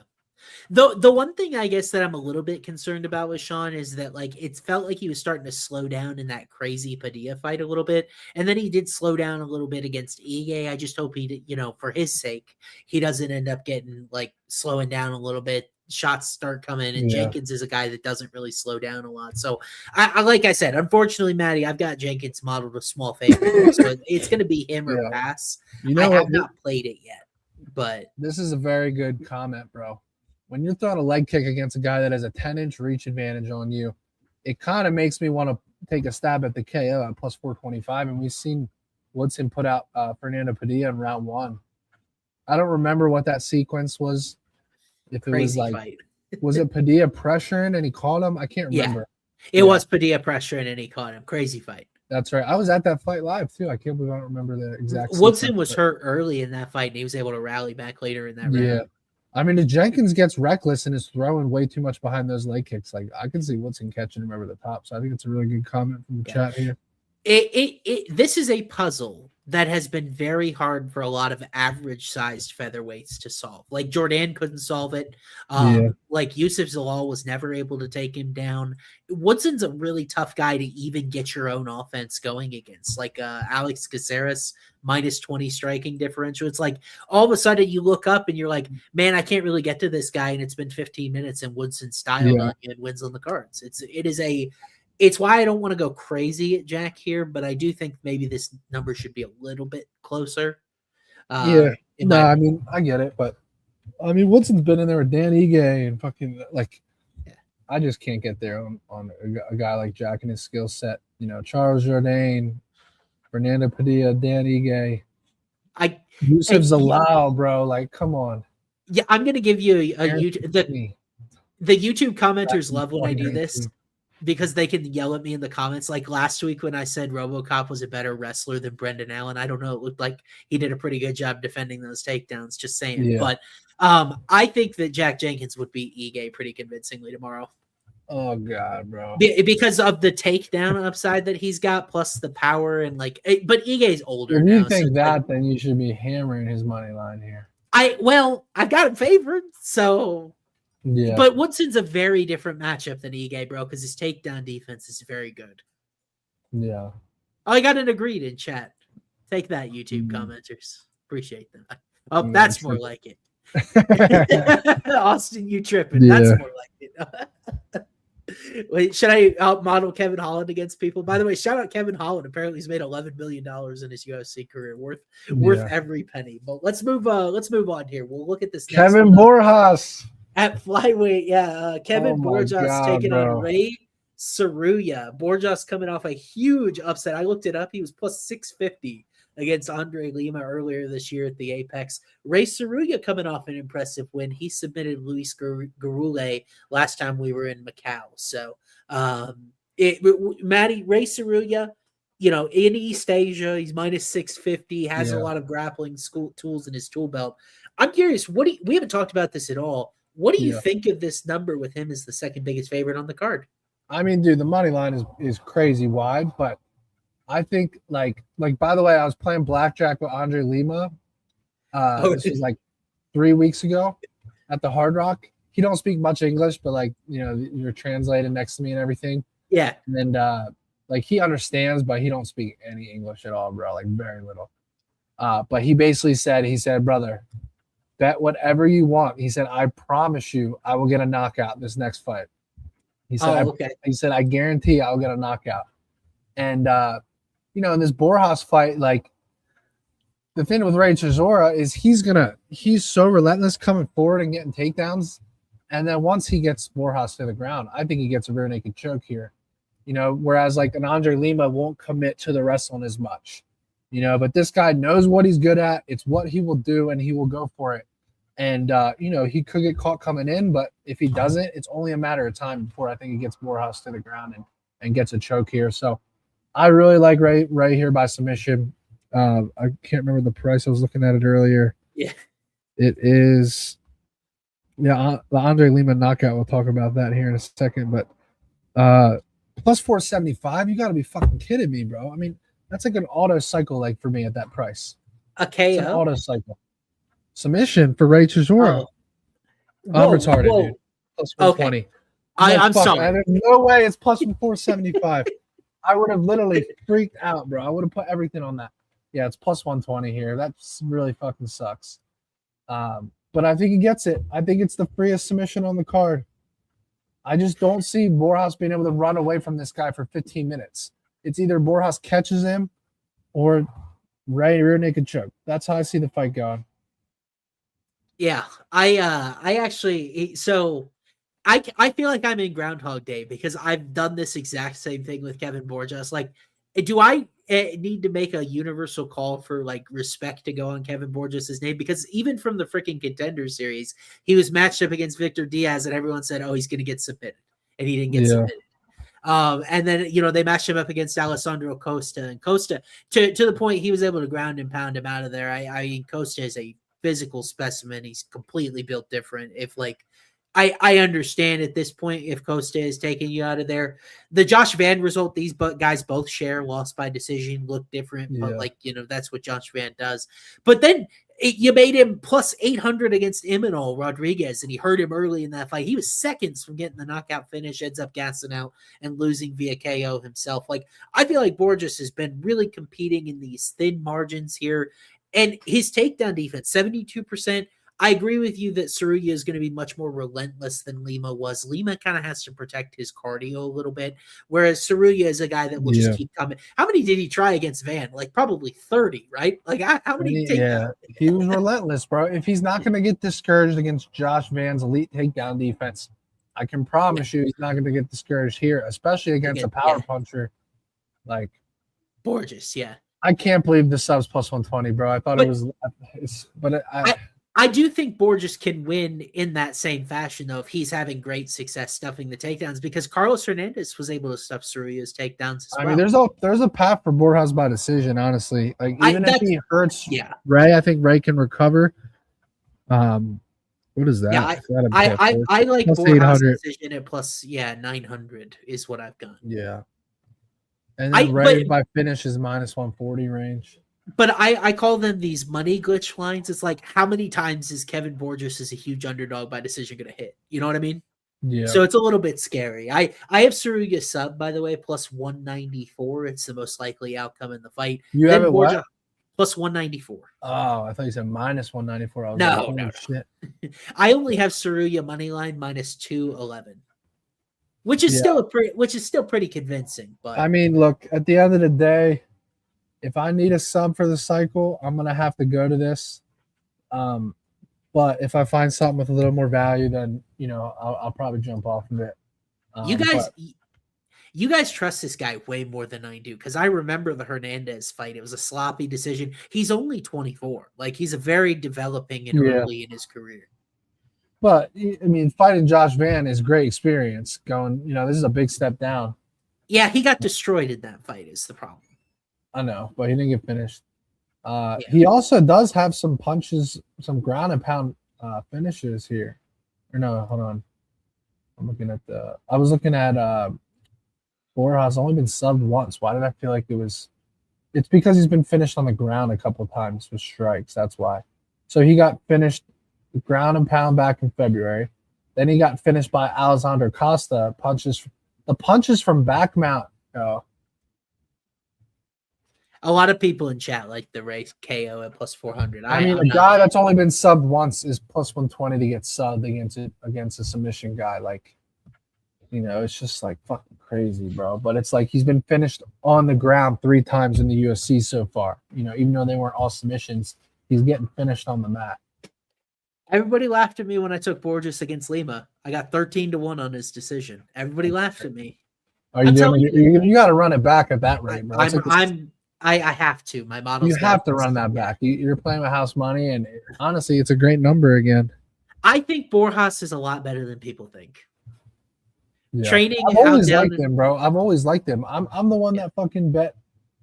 The one thing I guess that I'm a little bit concerned about with Sean is that like it felt like he was starting to slow down in that crazy Padilla fight a little bit. And then he did slow down a little bit against Ige. I just hope he did, for his sake, he doesn't end up getting like slowing down a little bit. Shots start coming, and Jenkins is a guy that doesn't really slow down a lot. So I like I said, unfortunately, Matty, I've got Jenkins modeled a small favorite. So it's going to be him or pass. I have not played it yet, but this is a very good comment, bro. When you're throwing a leg kick against a guy that has a 10-inch reach advantage on you, it kind of makes me want to take a stab at the KO at plus 425. And we've seen Woodson put out Fernando Padilla in round 1. I don't remember what that sequence was. If it was like, fight. Was it Padilla pressuring and he caught him? I can't remember. It was Padilla pressuring and he caught him. Crazy fight. That's right. I was at that fight live too. I can't believe I don't remember the exact. Woodson was hurt early in that fight and he was able to rally back later in that round. Yeah. I mean, if Jenkins gets reckless and is throwing way too much behind those leg kicks, like I can see Woodson catching him over the top. So I think it's a really good comment from the chat here. This is a puzzle that has been very hard for a lot of average-sized featherweights to solve. Like Jordan couldn't solve it. Like Yusuf Zalal was never able to take him down. Woodson's a really tough guy to even get your own offense going against. Like Alex Caceres, minus 20 striking differential. It's like all of a sudden you look up and you're like, man, I can't really get to this guy. And it's been 15 minutes and Woodson styled on you and wins on the cards. It's why I don't want to go crazy at Jack here, but I do think maybe this number should be a little bit closer. I mean, I get it, but I mean, Woodson's been in there with Dan Ige and fucking like, I just can't get there on a guy like Jack and his skill set. Charles Jourdain, Fernando Padilla, Dan Ige, Yusuf Zalal, bro. Like, come on. Yeah, I'm gonna give you the YouTube commenters love when I do this. because they can yell at me in the comments. Like last week when I said RoboCop was a better wrestler than Brendan Allen, I don't know. It looked like he did a pretty good job defending those takedowns, just saying. Yeah. But I think that Jack Jenkins would beat Ige pretty convincingly tomorrow. Oh, God, bro. Because of the takedown upside that he's got, plus the power and like, but Ige's older. If you think that, then you should be hammering his money line here. I've got him favored, so. Yeah. But Woodson's a very different matchup than Ige, bro, because his takedown defense is very good. Yeah. Oh, I got an agreed in chat. Take that, YouTube commenters. Appreciate that. Oh, yeah, that's more like it. Austin, you tripping. Yeah. That's more like it. Wait, should I outmodel Kevin Holland against people? By the way, shout out Kevin Holland. Apparently, he's made $11 million in his UFC career, worth every penny. But let's move on here. We'll look at this. Kevin Borjas at flyweight. Kevin Borjas taking on Ray Saruya. Borjas coming off a huge upset. I looked it up. He was plus 650 against Andre Lima earlier this year at the Apex. Ray Saruya coming off an impressive win. He submitted Luis Garule last time we were in Macau. So, Matty, Ray Saruya, in East Asia, he's minus 650, has a lot of grappling tools in his tool belt. I'm curious, we haven't talked about this at all. What do you think of this number with him as the second biggest favorite on the card? I mean, dude, the money line is crazy wide, but I think like by the way, I was playing blackjack with Andre Lima. This was like 3 weeks ago at the Hard Rock. He don't speak much English, but you're translating next to me and everything. Yeah. And he understands, but he don't speak any English at all, bro. Like very little. But he basically said, brother, bet whatever you want. He said, I promise you, I will get a knockout this next fight. He said, he said, I guarantee I'll get a knockout. And in this Borjas fight, like the thing with Ray Chisora is he's so relentless coming forward and getting takedowns. And then once he gets Borjas to the ground, I think he gets a rear naked choke here. Whereas like an Andre Lima won't commit to the wrestling as much. But this guy knows what he's good at. It's what he will do, and he will go for it. And he could get caught coming in, but if he doesn't, it's only a matter of time before I think he gets Borjas to the ground and gets a choke here. So I really like right here by submission. I can't remember the price. I was looking at it earlier. Yeah. It is the Andre Lima knockout. We'll talk about that here in a second. But plus 475, you got to be fucking kidding me, bro. I mean, that's like an auto cycle for me at that price. A KO? It's an auto cycle. Submission for Ray Chisora. I'm retarded, dude. Plus 120. Okay. I'm sorry. There's no way it's plus 475. I would have literally freaked out, bro. I would have put everything on that. Yeah, it's plus 120 here. That really fucking sucks. But I think he gets it. I think it's the freest submission on the card. I just don't see Borjas being able to run away from this guy for 15 minutes. It's either Borjas catches him or rear naked choke. That's how I see the fight going. Yeah, I actually, so I feel like I'm in Groundhog Day because I've done this exact same thing with Kevin Borjas. Like, do I need to make a universal call for respect to go on Kevin Borjas' name? Because even from the freaking Contender Series, he was matched up against Victor Diaz, and everyone said, "Oh, he's going to get submitted," and he didn't get submitted. And then they matched him up against Alessandro Costa, and Costa to the point he was able to ground and pound him out of there. I mean, Costa is a physical specimen. He's completely built different. If I understand at this point if Costa is taking you out of there. The Josh Van result, these guys both share, lost by decision, look different, but that's what Josh Van does. But then you made him plus 800 against Imanol Rodriguez, and he hurt him early in that fight. He was seconds from getting the knockout finish, ends up gassing out and losing via KO himself. I feel like Borjas has been really competing in these thin margins here. And his takedown defense, 72%. I agree with you that Saruya is going to be much more relentless than Lima was. Lima kind of has to protect his cardio a little bit, whereas Saruya is a guy that will just keep coming. How many did he try against Van? Probably 30, right? How many takedowns? Yeah, he was relentless, bro. If he's not going to get discouraged against Josh Van's elite takedown defense, I can promise you he's not going to get discouraged here, especially against a power puncher like Borjas. Yeah. I can't believe the sub's plus 120, bro. I thought it was, but I do think Borges can win in that same fashion, though, if he's having great success stuffing the takedowns, because Carlos Hernandez was able to stuff Cerullo's takedowns as well. I mean, there's a path for Borjas by decision, honestly. Like, even if he hurts Ray, I think Ray can recover. What is that? Yeah, I like Borjas decision at plus 900 is what I've got. Yeah. And then Ray by finish is minus 140 range. But I call them these money glitch lines. It's like, how many times is Kevin Borges as a huge underdog by decision going to hit? You know what I mean? Yeah. So it's a little bit scary. I have Cerullo sub, by the way, plus 194. It's the most likely outcome in the fight. You have it what? Plus 194. Oh, I thought you said minus 194. I was no. Shit. I only have Cerullo money line minus 211. Which is still pretty convincing. But I mean, look, at the end of the day, if I need a sub for the cycle, I'm gonna have to go to this. But if I find something with a little more value, then I'll probably jump off of it. You guys trust this guy way more than I do, because I remember the Hernandez fight. It was a sloppy decision. He's only 24. Like, he's a very developing and early in his career. But I mean, fighting Josh Van is great experience. Going, this is a big step down. Yeah, he got destroyed in that fight. Is the problem. I know, but he didn't get finished. He also does have some punches, some ground and pound finishes here. Or no, hold on. I was looking at Borjas only been subbed once. Why did I feel like it was? It's because he's been finished on the ground a couple of times with strikes. That's why. So he got finished ground and pound back in February. Then he got finished by Alexander Costa. The punches from back mount. A lot of people in chat like the Ray KO at plus 400. I mean, a guy that's only been subbed once is plus 120 to get subbed against a submission guy. Like, it's just like fucking crazy, bro. But it's like he's been finished on the ground 3 times in the UFC so far. Even though they weren't all submissions, he's getting finished on the mat. Everybody laughed at me when I took Borges against Lima. I got 13-1 on his decision. Everybody laughed at me. Are you doing? You got to run it back at that rate, bro. I have to. My model. You have to run that back. You're playing with house money, and honestly, it's a great number again. I think Borjas is a lot better than people think. Yeah. Training. I've always liked him, bro. I've always liked him. I'm the one that fucking bet.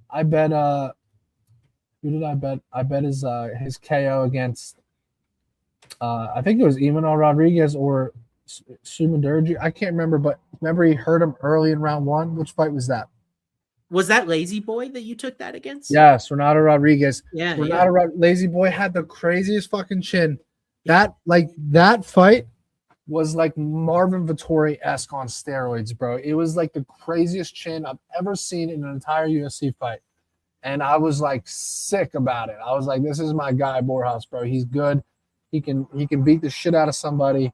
I bet. Who did I bet? I bet his KO against. I think it was Imanol Rodriguez or Sumidurgi. I can't remember, but remember he hurt him early in round 1. Which fight was that? Was that Lazy Boy that you took that against? Yes, Renato Rodriguez. Yeah, Lazy Boy had the craziest fucking chin. That fight was like Marvin Vettori-esque on steroids, bro. It was like the craziest chin I've ever seen in an entire UFC fight. And I was like sick about it. I was like, this is my guy, Borjas, bro. He's good. He can beat the shit out of somebody.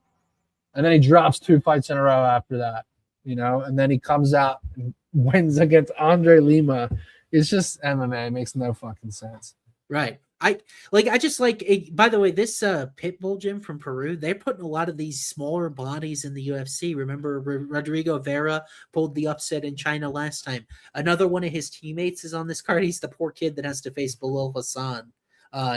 And then he drops 2 fights in a row after that, and then he comes out and wins against Andre Lima. It's just MMA. It makes no fucking sense. Right. By the way, this Pitbull gym from Peru, they're putting a lot of these smaller bodies in the UFC. Remember, Rodrigo Vera pulled the upset in China last time. Another one of his teammates is on this card. He's the poor kid that has to face Bilal Hassan.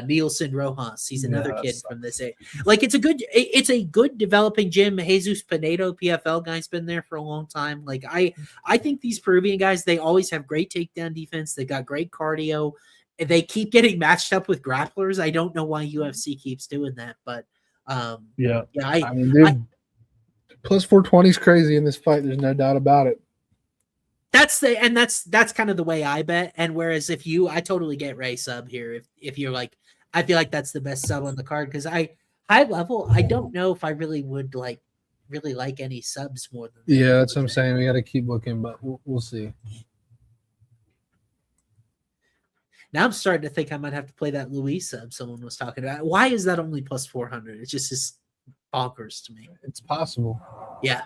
Nielsen Rojas. He's another kid from this age. Like, it's a good developing gym. Jesus Pinedo, PFL guy's been there for a long time. Like, I think these Peruvian guys, they always have great takedown defense. They got great cardio. They keep getting matched up with grapplers. I don't know why UFC keeps doing that, but I mean, dude, plus 420 is crazy in this fight. There's no doubt about it. That's kind of the way I bet. And whereas I totally get Ray sub here. If you're like, I feel like that's the best sub on the card, because high level, I don't know if I really would like any subs more than that. Yeah, that's what I'm saying. We got to keep looking, but we'll see. Now I'm starting to think I might have to play that Luis sub someone was talking about. Why is that only plus 400? It's just bonkers to me. It's possible. Yeah.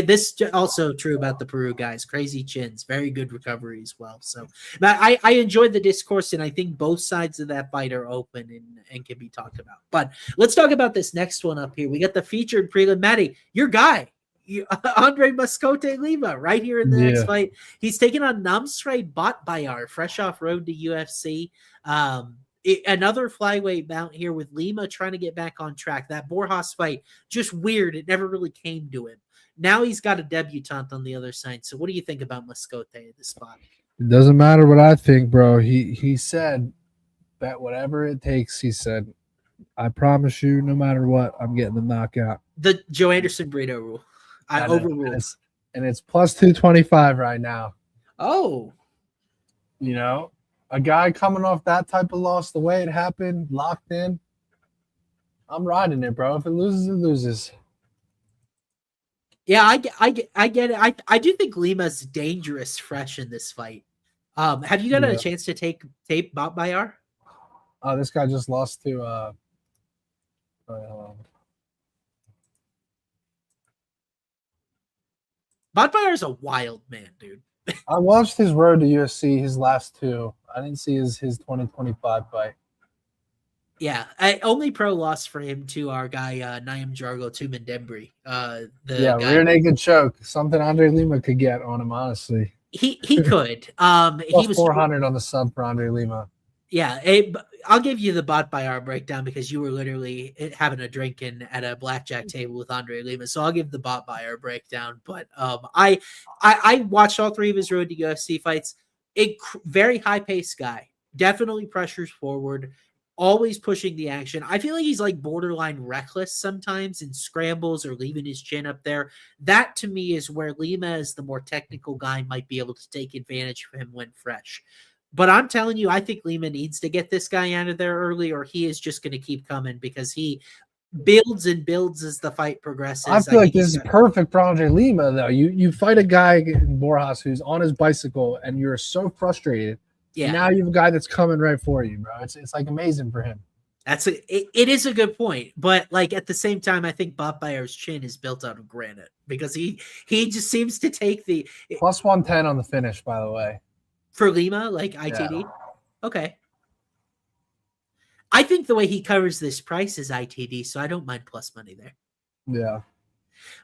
This also true about the Peru guys. Crazy chins. Very good recovery as well. So I enjoyed the discourse, and I think both sides of that fight are open and can be talked about. But let's talk about this next one up here. We got the featured prelim. Matty, your guy. Andre Mascote Lima right here in the next fight. He's taking on Namsray Botbayar, fresh off road to UFC. Another flyweight bout here with Lima trying to get back on track. That Borjas fight, just weird. It never really came to him. Now he's got a debutant on the other side. So what do you think about Moscote at this spot? It doesn't matter what I think, bro. He said that whatever it takes, he said, I promise you, no matter what, I'm getting the knockout. The Joe Anderson Brito rule. I overruled. And it's plus 225 right now. Oh. You know, a guy coming off that type of loss, the way it happened, locked in, I'm riding it, bro. If it loses, it loses. Yeah, I get it. I do think Lima's dangerous fresh in this fight. Have you got a chance to tape Bob Bayar? This guy just lost to Bob Bayar's a wild man, dude. I watched his road to UFC, his last two. I didn't see his 2025 fight. Yeah, only pro loss for him to our guy Naim Jargo Tumendembry. Rear naked choke, something Andre Lima could get on him. Honestly, he could. He was 400 on the sub for Andre Lima. Yeah, I'll give you the Bot Bayar breakdown because you were literally having a drink at a blackjack table with Andre Lima. So I'll give the Bot Bayar breakdown. But I watched all three of his road to UFC fights. Very high paced guy, definitely pressures forward, always pushing the action. I feel like he's like borderline reckless sometimes in scrambles or leaving his chin up there. That to me is where Lima, as the more technical guy, might be able to take advantage of him when fresh. But I'm telling you, I think Lima needs to get this guy out of there early, or he is just going to keep coming because he builds and builds as the fight progresses. I feel like this is perfect for Andre Lima, though. You fight a guy in Borjas who's on his bicycle, and you're so frustrated. Yeah. Now you have a guy that's coming right for you, bro. It's like amazing for him. It is a good point, but like at the same time, I think Bob Bayar's chin is built out of granite because he just seems to take the plus 110 on the finish, by the way. For Lima, like ITD? Yeah. Okay. I think the way he covers this price is ITD, so I don't mind plus money there. Yeah.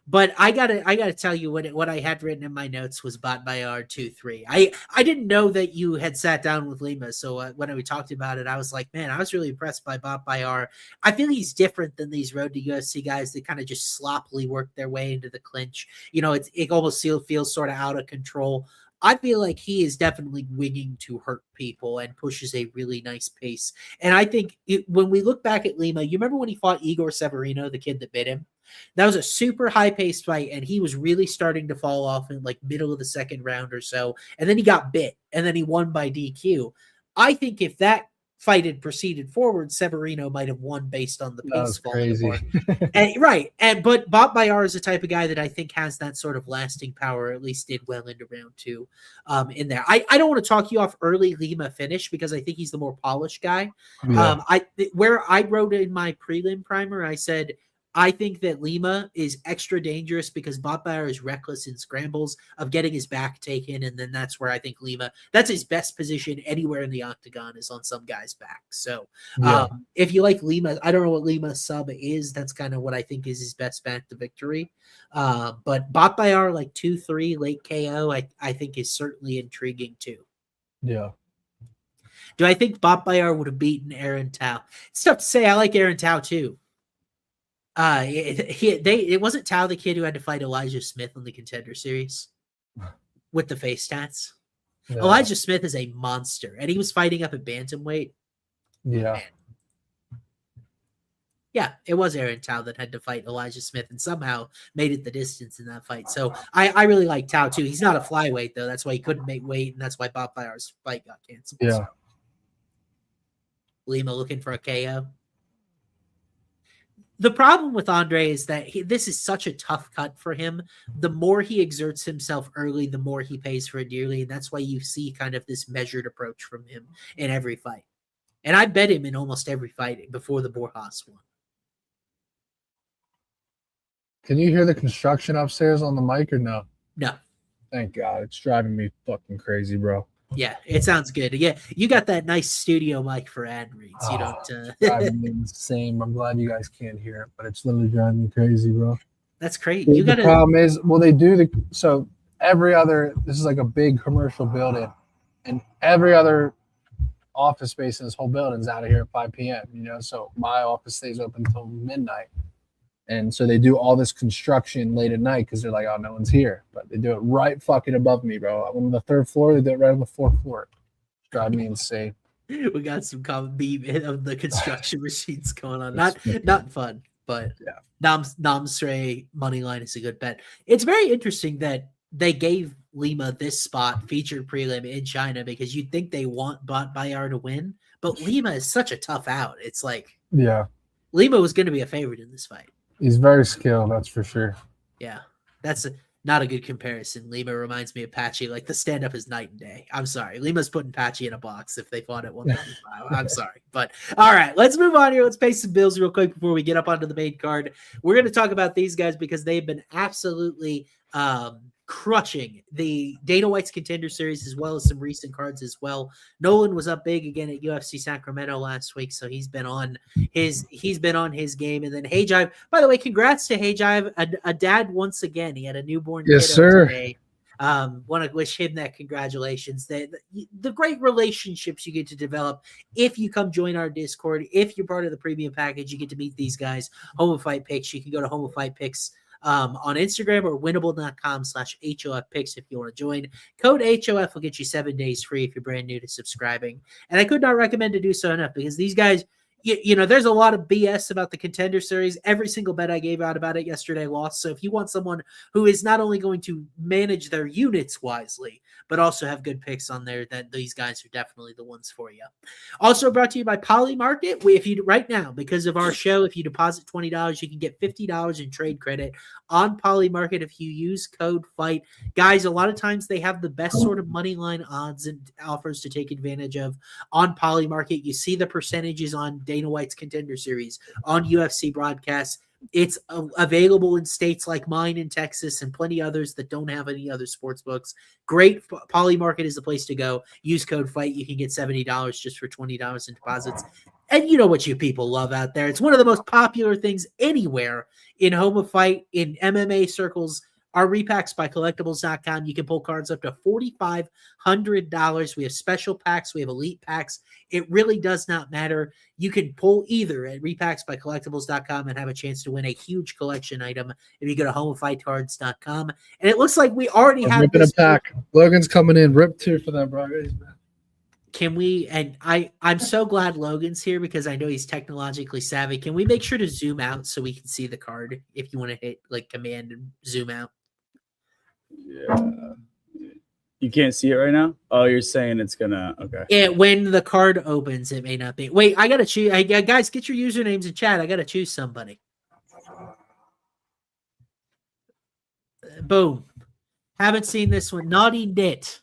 But I gotta tell you what I had written in my notes was Bot Bayar 2-3. I didn't know that you had sat down with Lima, so when we talked about it, I was like, man, I was really impressed by Bot Bayar. I feel he's different than these road to UFC guys that kind of just sloppily work their way into the clinch. You know, it almost feels sort of out of control. I feel like he is definitely winging to hurt people and pushes a really nice pace. And I think when we look back at Lima, you remember when he fought Igor Severino, the kid that bit him? That was a super high-paced fight, and he was really starting to fall off in like middle of the second round or so. And then he got bit, and then he won by DQ. I think if that fight had proceeded forward, Severino might have won based on the pace falling apart. But Bob Bayar is the type of guy that I think has that sort of lasting power, or at least did well into round two in there. I don't want to talk you off early Lima finish because I think he's the more polished guy. Yeah. Where I wrote in my prelim primer, I said, I think that Lima is extra dangerous because Bob Bayar is reckless in scrambles of getting his back taken. And then that's where I think Lima, that's his best position anywhere in the octagon is on some guy's back. So if you like Lima, I don't know what Lima's sub is. That's kind of what I think is his best path to victory. But Bob Bayar, like 2-3 late KO, I think is certainly intriguing too. Yeah. Do I think Bob Bayar would have beaten Aaron Tao? It's tough to say. I like Aaron Tao too. It wasn't Tao the kid who had to fight Elijah Smith on the Contender Series with the face tats. Yeah. Elijah Smith is a monster, and he was fighting up at bantamweight. Yeah. Man. Yeah, it was Aaron Tao that had to fight Elijah Smith and somehow made it the distance in that fight. So I really like Tao too. He's not a flyweight though. That's why he couldn't make weight, and that's why Bob Bayar's fight got canceled. Yeah. Lima looking for a KO. The problem with Andre is that this is such a tough cut for him. The more he exerts himself early, the more he pays for it dearly. And that's why you see kind of this measured approach from him in every fight. And I bet him in almost every fight before the Borjas one. Can you hear the construction upstairs on the mic or no? No. Thank God. It's driving me fucking crazy, bro. Yeah, it sounds good. Yeah, you got that nice studio mic for ad reads. You don't. Driving me insane. I'm glad you guys can't hear it, but it's literally driving me crazy, bro. That's crazy. The problem is, well, they do so every other. This is like a big commercial building, and every other office space in this whole building's out of here at 5 p.m., you know, so my office stays open until midnight. And so they do all this construction late at night because they're like, oh, no one's here. But they do it right fucking above me, bro. I'm on the 3rd floor. They do it right on the 4th floor. Drive me insane. We got some common beam of the construction machines going on. Not fun, but yeah. Namsray money line is a good bet. It's very interesting that they gave Lima this spot featured prelim in China because you'd think they want Bayar to win, but Lima is such a tough out. It's like, yeah, Lima was going to be a favorite in this fight. He's very skilled, that's for sure. Yeah, that's not a good comparison. Lima reminds me of Patchy. Like, the stand-up is night and day. I'm sorry. Lima's putting Patchy in a box if they fought at 135. I'm sorry. But, all right, let's move on here. Let's pay some bills real quick before we get up onto the main card. We're going to talk about these guys because they've been absolutely crushing the Dana White's Contender Series as well as some recent cards as well. Nolan was up big again at UFC Sacramento last week, so he's been on his game. And then Hayjive, by the way, congrats to Hayjive, a dad once again. He had a newborn kiddo today. Want to wish him that congratulations. The great relationships you get to develop if you come join our Discord. If you're part of the premium package, you get to meet these guys. Home of Fight Picks. You can go to Home of Fight Picks on Instagram or winnable.com/HOF picks if you want to join. Code HOF will get you 7 days free if you're brand new to subscribing. And I could not recommend to do so enough because these guys, you know, there's a lot of BS about the Contender Series. Every single bet I gave out about it yesterday lost. So if you want someone who is not only going to manage their units wisely, but also have good picks on there, then these guys are definitely the ones for you. Also brought to you by Poly Market. If you right now, because of our show, if you deposit $20, you can get $50 in trade credit on Poly Market if you use code FIGHT. Guys, a lot of times they have the best sort of money line odds and offers to take advantage of on Poly Market. You see the percentages on Dana White's Contender Series, on UFC broadcasts. It's available in states like mine in Texas and plenty others that don't have any other sports books. Great. Poly Market is the place to go. Use code FIGHT. You can get $70 just for $20 in deposits. And you know what you people love out there. It's one of the most popular things anywhere in Home of Fight, in MMA circles. Our repacks by collectibles.com. You can pull cards up to $4,500. We have special packs. We have elite packs. It really does not matter. You can pull either at repacks by collectibles.com and have a chance to win a huge collection item if you go to homeofightcards.com. And it looks like we already have this pack. Logan's coming in. Rip 2 for them, bro. Can we, and I'm so glad Logan's here because I know he's technologically savvy. Can we make sure to zoom out so we can see the card if you want to hit like command and zoom out? Yeah. You can't see it right now? Oh, you're saying it's gonna, okay. Yeah, when the card opens, it may not be. Wait, I gotta choose. Guys, get your usernames in chat. I gotta choose somebody. Boom. Haven't seen this one. Naughty Knit.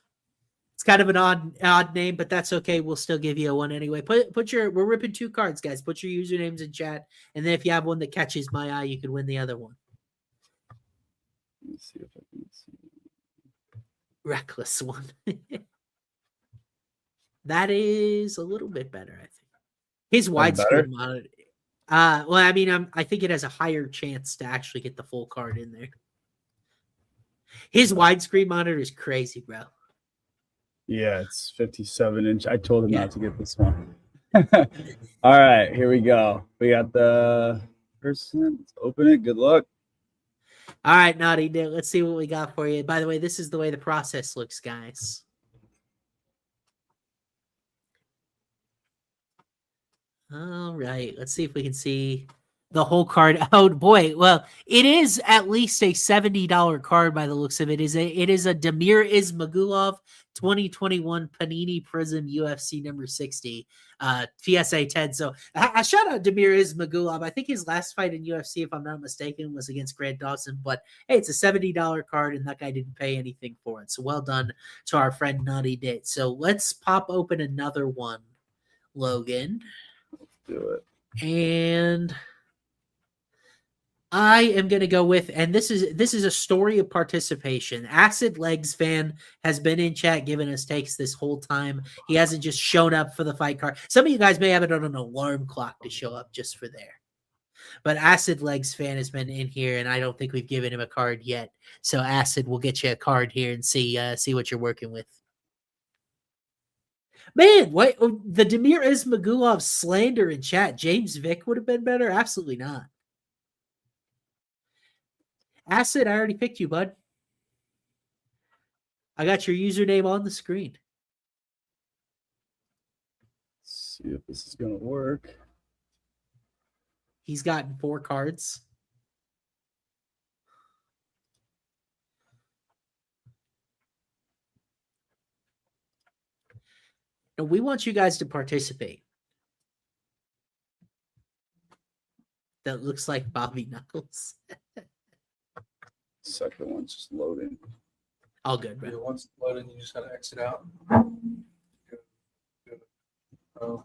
It's kind of an odd name, but that's okay. We'll still give you a one anyway. We're ripping 2 cards, guys. Put your usernames in chat, and then if you have one that catches my eye, you could win the other one. Let me see if I can see. Reckless one. That is a little bit better, I think. His widescreen monitor. Well, I mean, I think it has a higher chance to actually get the full card in there. His widescreen monitor is crazy, bro. Yeah, it's 57 inch. I told him not to get this one. All right, here we go. We got the person. Let's open it. Good luck. All right, Naughty Dick. Let's see what we got for you. By the way, this is the way the process looks, guys. All right, let's see if we can see the whole card. Oh boy, well, it is at least a $70 card by the looks of it. It is a Damir Ismagulov 2021 Panini Prism UFC number 60 PSA 10. So a shout out Damir Ismagulov. I think his last fight in UFC, if I'm not mistaken, was against Grant Dawson. But hey, it's a $70 card, and that guy didn't pay anything for it. So well done to our friend Naughty Dit. So let's pop open another one, Logan. Let's do it. And I am going to go with, and this is a story of participation. Acid Legs fan has been in chat giving us takes this whole time. He hasn't just shown up for the fight card. Some of you guys may have it on an alarm clock to show up just for there. But Acid Legs fan has been in here, and I don't think we've given him a card yet. So Acid will get you a card here and see what you're working with. Man, what the Demir Ismagulov slander in chat? James Vick would have been better? Absolutely not. Acid, I already picked you, bud. I got your username on the screen. Let's see if this is going to work. He's gotten 4 cards. Now, we want you guys to participate. That looks like Bobby Knuckles. Second one's just loading. All good, bro. Yeah, once it's loaded, you just gotta exit out. Good. Oh.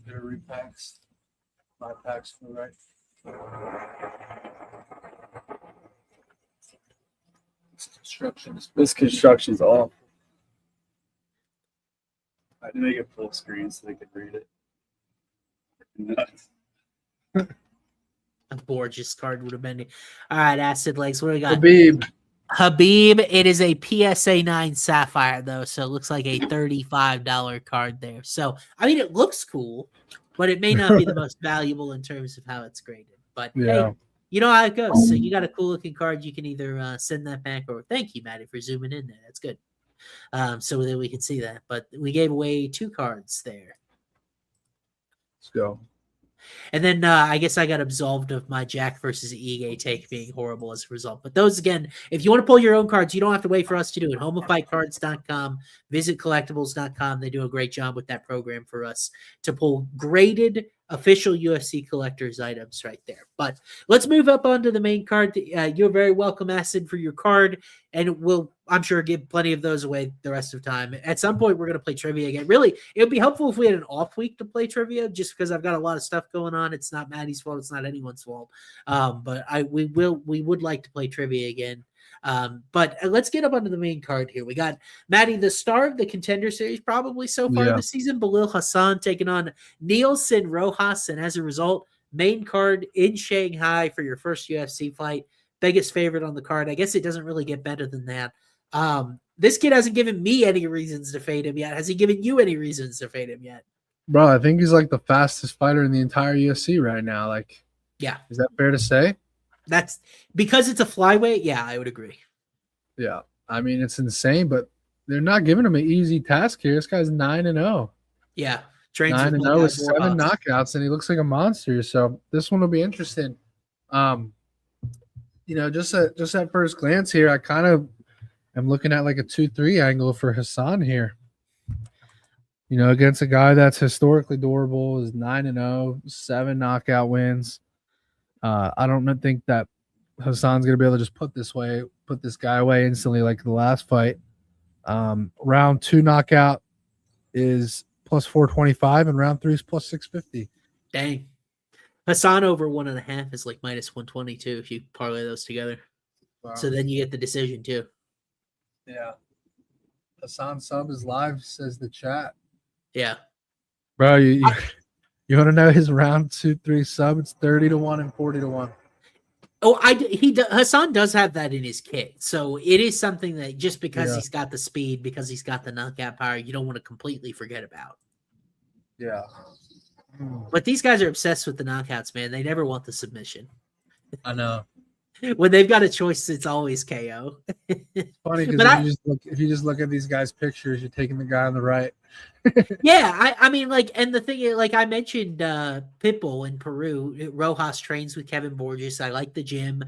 Get a repacks. 5 packs for the right. This construction's off. I had to make it full screen so they could read it. Nuts. A gorgeous card would have been. All right, Acid Legs. What do we got? Habib. It is a PSA 9 Sapphire, though, so it looks like a $35 card there. So, I mean, it looks cool, but it may not be the most valuable in terms of how it's graded. But, hey, you know how it goes. So, you got a cool-looking card. You can either send that back or thank you, Matty, for zooming in there. That's good. So that we can see that. But we gave away 2 cards there. Let's go. And then I guess I got absolved of my Jack versus Ige take being horrible as a result. But those, again, if you want to pull your own cards, you don't have to wait for us to do it. HomeofFightCards.com, visit Collectibles.com. They do a great job with that program for us to pull graded official UFC collectors items right there. But let's move up onto the main card. You're very welcome, Acid, for your card. And we'll, I'm sure, give plenty of those away the rest of the time. At some point, we're going to play trivia again. Really, it would be helpful if we had an off week to play trivia, just because I've got a lot of stuff going on. It's not Maddie's fault. It's not anyone's fault. But we would like to play trivia again. But let's get up onto the main card here. We got Maddie, the star of the Contender Series, probably so far this season, Belal Hassan taking on Nielsen Rojas. And as a result, main card in Shanghai for your first UFC fight. Biggest favorite on the card. I guess it doesn't really get better than that. This kid hasn't given me any reasons to fade him yet. Has he given you any reasons to fade him yet? Bro, I think he's like the fastest fighter in the entire UFC right now. Like, yeah. Is that fair to say? That's because it's a flyweight. Yeah, I would agree. Yeah. I mean, it's insane, but they're not giving him an easy task here. This guy's 9-0. Yeah. 9-0 with 7 knockouts, and he looks like a monster. So this one will be interesting. You know, just at first glance here, I kind of am looking at like a 2-3 angle for Hassan here. You know, against a guy that's historically durable, is 9-0, 7 knockout wins. I don't think that Hassan's going to be able to just put this guy away instantly like the last fight. Round 2 knockout is plus 425, and round 3 is plus 650. Dang. Hassan over 1.5 is like minus 122 if you parlay those together. Wow. So then you get the decision too. Yeah. Hassan sub is live, says the chat. Yeah. Bro, you want to know his round 2-3 sub? It's 30-1 and 40-1. Oh, Hassan does have that in his kit. So it is something that just because he's got the speed, because he's got the knockout power, you don't want to completely forget about. Yeah. But these guys are obsessed with the knockouts, man. They never want the submission. I know. When they've got a choice, it's always KO. It's funny because if you just look at these guys' pictures, you're taking the guy on the right. Yeah, I mean, like, and the thing is, like I mentioned, Pitbull in Peru, Rojas trains with Kevin Borges. I like the gym.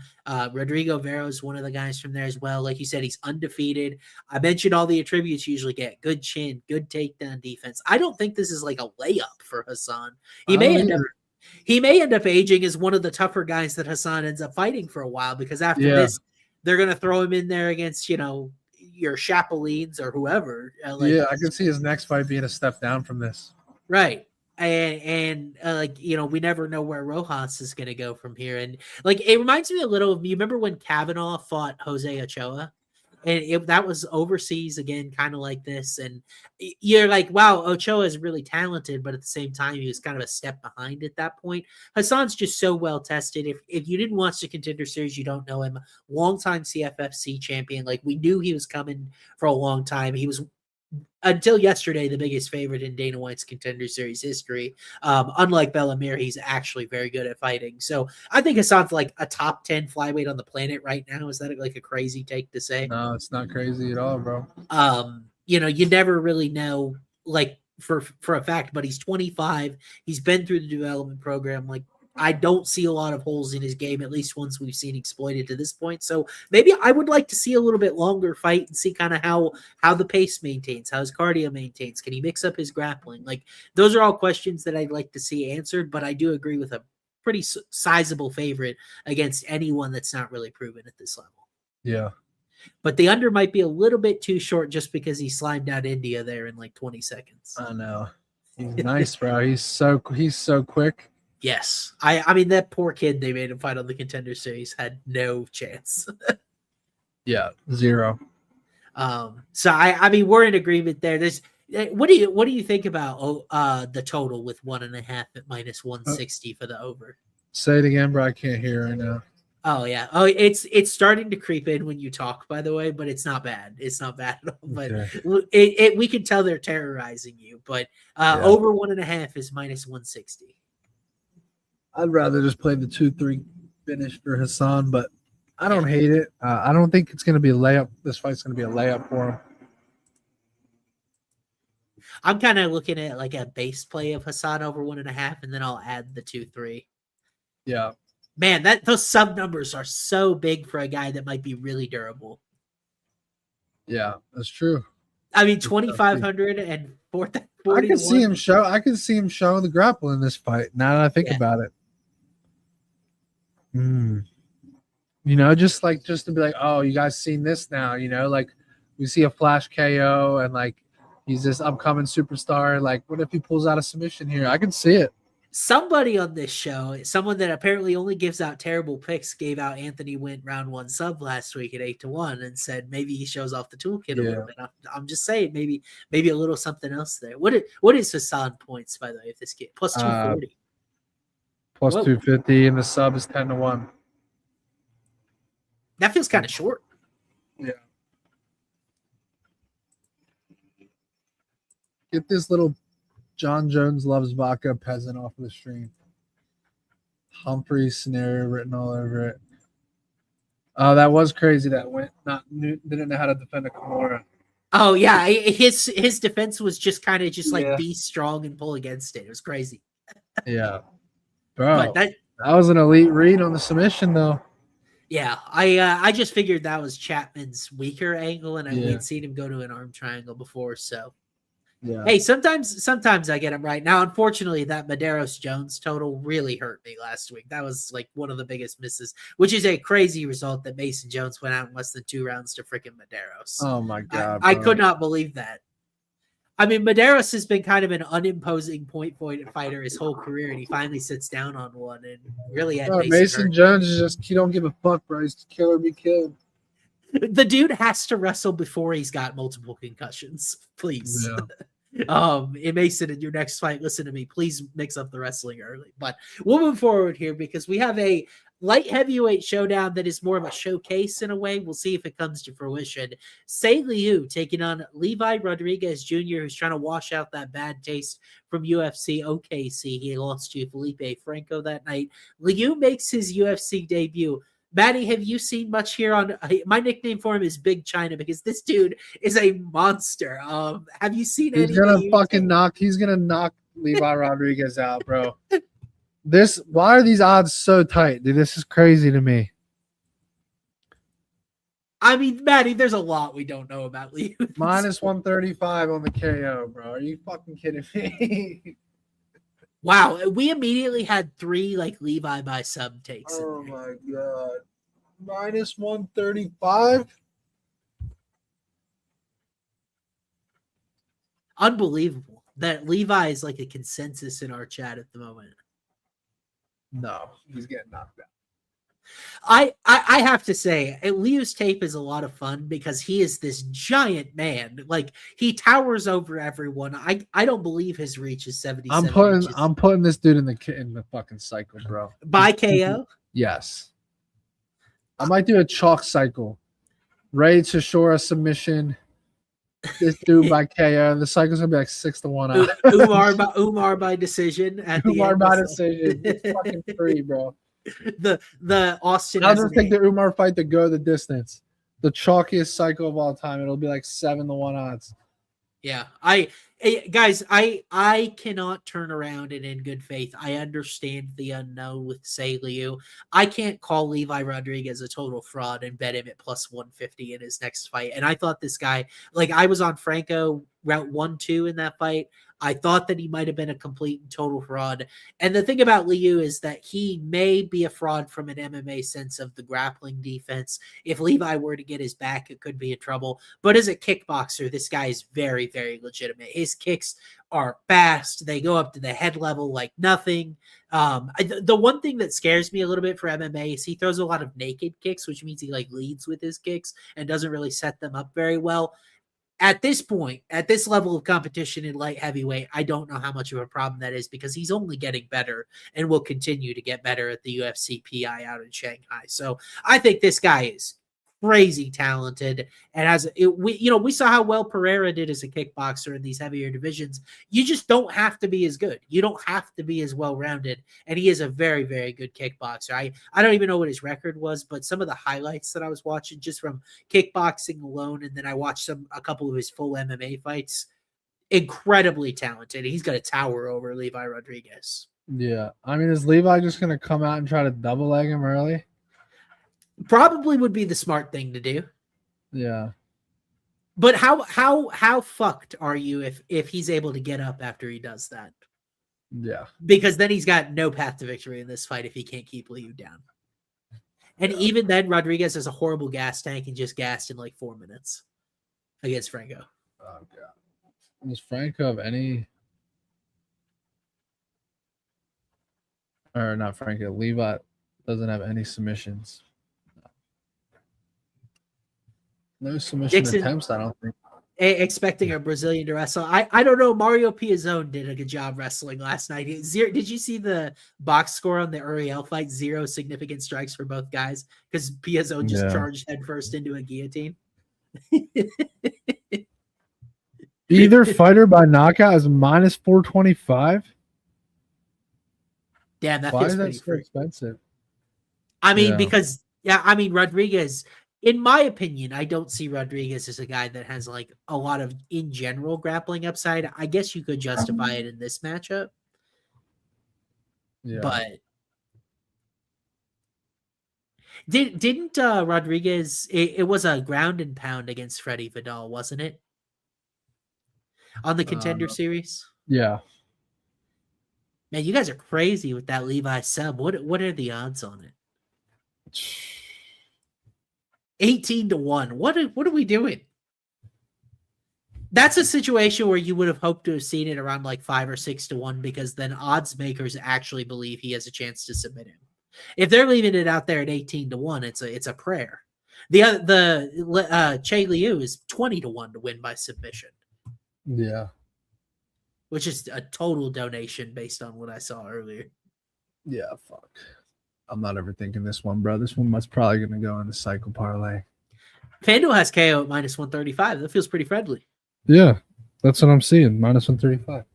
Rodrigo Vero is one of the guys from there as well. Like you said, he's undefeated. I mentioned all the attributes you usually get: good chin, good takedown defense. I don't think this is like a layup for Hassan. He may end up aging as one of the tougher guys that Hassan ends up fighting for a while, because after this, they're going to throw him in there against, you know, your Chapelines or whoever. I can see his next fight being a step down from this. Right. And like, you know, we never know where Rojas is going to go from here. And like, it reminds me a little of, you remember when Kavanaugh fought Jose Ochoa? And that was overseas again, kind of like this. And you're like, wow, Ochoa is really talented, but at the same time, he was kind of a step behind at that point. Hassan's just so well tested. If you didn't watch the Contender Series, you don't know him. Longtime CFFC champion. Like, we knew he was coming for a long time. He was until yesterday, the biggest favorite in Dana White's Contender Series history. Unlike Bellamir, he's actually very good at fighting. So I think Hassan's like a top 10 flyweight on the planet right now. Is that like a crazy take to say? No, it's not crazy at all, bro. You never really know, like for a fact, but he's 25. He's been through the development program. Like, I don't see a lot of holes in his game, at least once we've seen exploited to this point. So maybe I would like to see a little bit longer fight and see kind of how the pace maintains, how his cardio maintains. Can he mix up his grappling? Like, those are all questions that I'd like to see answered, but I do agree with a pretty sizable favorite against anyone that's not really proven at this level. Yeah. But the under might be a little bit too short just because he slimed out India there in like 20 seconds. I know. He's nice, bro. He's so quick. Yes. I mean, that poor kid they made him fight on the Contender Series had no chance. Yeah, zero. So I mean, we're in agreement there. There's what do you think about the total with 1.5 at minus 160 for the over? Say it again, bro. I can't hear right now. Oh yeah. Oh, it's starting to creep in when you talk, by the way, but it's not bad. It's not bad at all. But okay. We can tell they're terrorizing you. But over 1.5 is minus 160. I'd rather just play the 2-3 finish for Hassan, but I don't hate it. I don't think it's going to be a layup. This fight's going to be a layup for him. I'm kind of looking at like a base play of Hassan over 1.5, and then I'll add the 2-3. Yeah. Man, those sub numbers are so big for a guy that might be really durable. Yeah, that's true. I mean, 2,500 and 40. I can see him show. I can see him show the grapple in this fight. Now that I think about it, just to be like, oh, you guys seen this now? Like we see a flash KO and like he's this upcoming superstar. Like, what if he pulls out a submission here? I can see it. Somebody on this show, someone that apparently only gives out terrible picks, gave out Anthony Wynn round 1 sub last week at 8-1 and said maybe he shows off the toolkit a little bit. I'm just saying maybe a little something else there. What is Hassan points, by the way, if this game? Plus 240. Plus 250, and the sub is 10-1. That feels kind of short. Yeah. Get this little John Jones loves vodka peasant off of the stream. Humphrey scenario written all over it. Oh, that was crazy. That didn't know how to defend a Kimura. Oh yeah, his defense was just kind of like be strong and pull against it. It was crazy. Yeah, bro. But that was an elite read on the submission, though. Yeah, I just figured that was Chapman's weaker angle, and we'd seen him go to an arm triangle before, so. Yeah. Hey, sometimes I get him right. Now, unfortunately, that Medeiros-Jones total really hurt me last week. That was like one of the biggest misses, which is a crazy result that Mason Jones went out in less than 2 rounds to freaking Medeiros. Oh, my God. I could not believe that. I mean, Medeiros has been kind of an unimposing point fighter his whole career, and he finally sits down on one and really had Mason Jones is just, he don't give a fuck, bro. He's kill or be killed. The dude has to wrestle before he's got multiple concussions. Please. Yeah. Mason, in your next fight, listen to me. Please mix up the wrestling early. But we'll move forward here because we have a light heavyweight showdown that is more of a showcase in a way. We'll see if it comes to fruition. Sei Liu taking on Levi Rodriguez Jr., who's trying to wash out that bad taste from UFC OKC. He lost to Felipe Franco that night. Liu makes his UFC debut. Matty, have you seen much here on my nickname for him is Big China because this dude is a monster. Have you seen He's gonna knock Levi Rodriguez out, bro. Why are these odds so tight? Dude, this is crazy to me. I mean, Matty, there's a lot we don't know about Liu. Minus 135 on the KO, bro. Are you fucking kidding me? Wow, we immediately had 3 like Levi by sub takes. Oh my God. Minus 135. Unbelievable that Levi is like a consensus in our chat at the moment. No, he's getting knocked out. I have to say, Liu's tape is a lot of fun because he is this giant man. Like he towers over everyone. I don't believe his reach is 77 inches. I'm putting this dude in the fucking cycle, bro. By KO? Yes. I might do a chalk cycle. Ray Chisora submission. this dude by KO. The cycle's gonna be like 6-1. Umar by decision at the Umar end. by decision. It's fucking free, bro. The Austin. I'll just take the Umar fight to go the distance. The chalkiest cycle of all time. It'll be like 7-1 odds. Yeah, guys, I cannot turn around and in good faith. I understand the unknown with Say Liu. I can't call Levi Rodriguez a total fraud and bet him at plus 150 in his next fight. And I thought this guy, like I was on Franco route 1-2 in that fight. I thought that he might have been a complete and total fraud. And the thing about Liu is that he may be a fraud from an MMA sense of the grappling defense. If Levi were to get his back, it could be in trouble. But as a kickboxer, this guy is very, very legitimate. His kicks are fast. They go up to the head level like nothing. The one thing that scares me a little bit for MMA is he throws a lot of naked kicks, which means he like leads with his kicks and doesn't really set them up very well. At this point, at this level of competition in light heavyweight, I don't know how much of a problem that is because he's only getting better and will continue to get better at the UFC PI out in Shanghai. So I think this guy is crazy talented and we saw how well Pereira did as a kickboxer in these heavier divisions. You just don't have to be as good. You don't have to be as well-rounded. And he is a very, very good kickboxer. I don't even know what his record was, but some of the highlights that I was watching just from kickboxing alone, and then I watched a couple of his full MMA fights, incredibly talented. He's got a tower over Levi Rodriguez. Yeah. I mean, is Levi just going to come out and try to double leg him early? Probably would be the smart thing to do. Yeah. But how fucked are you if he's able to get up after he does that? Yeah. Because then he's got no path to victory in this fight if he can't keep Liu down. And even then, Rodriguez has a horrible gas tank and just gassed in like 4 minutes against Franco. Oh, God. Does Franco have any... Or not Franco. Levi doesn't have any submissions. No submission attempts, I don't think. Expecting a Brazilian to wrestle. I don't know. Mario Piazzone did a good job wrestling last night. Did you see the box score on the Uriel fight? 0 significant strikes for both guys because Piazzone just charged headfirst into a guillotine. Either fighter by knockout is minus 425. Damn, that Why feels is that pretty so expensive? I mean, because Rodriguez, in my opinion, I don't see Rodriguez as a guy that has like a lot of in general grappling upside. I guess you could justify it in this matchup. Yeah. But didn't Rodriguez, it was a ground and pound against Freddie Vidal, wasn't it? On the Contender Series? Yeah. Man, you guys are crazy with that Levi sub. What are the odds on it? 18-1. What are we doing? That's a situation where you would have hoped to have seen it around like 5 or 6-1 because then odds makers actually believe he has a chance to submit him. If they're leaving it out there at 18-1, it's a prayer. The Che Liu is 20-1 to win by submission. Yeah. Which is a total donation based on what I saw earlier. Yeah, fuck. I'm not overthinking this one, bro. This one must probably going to go in the cycle parlay. FanDuel has KO at minus 135. That feels pretty friendly. Yeah, that's what I'm seeing. Minus 135.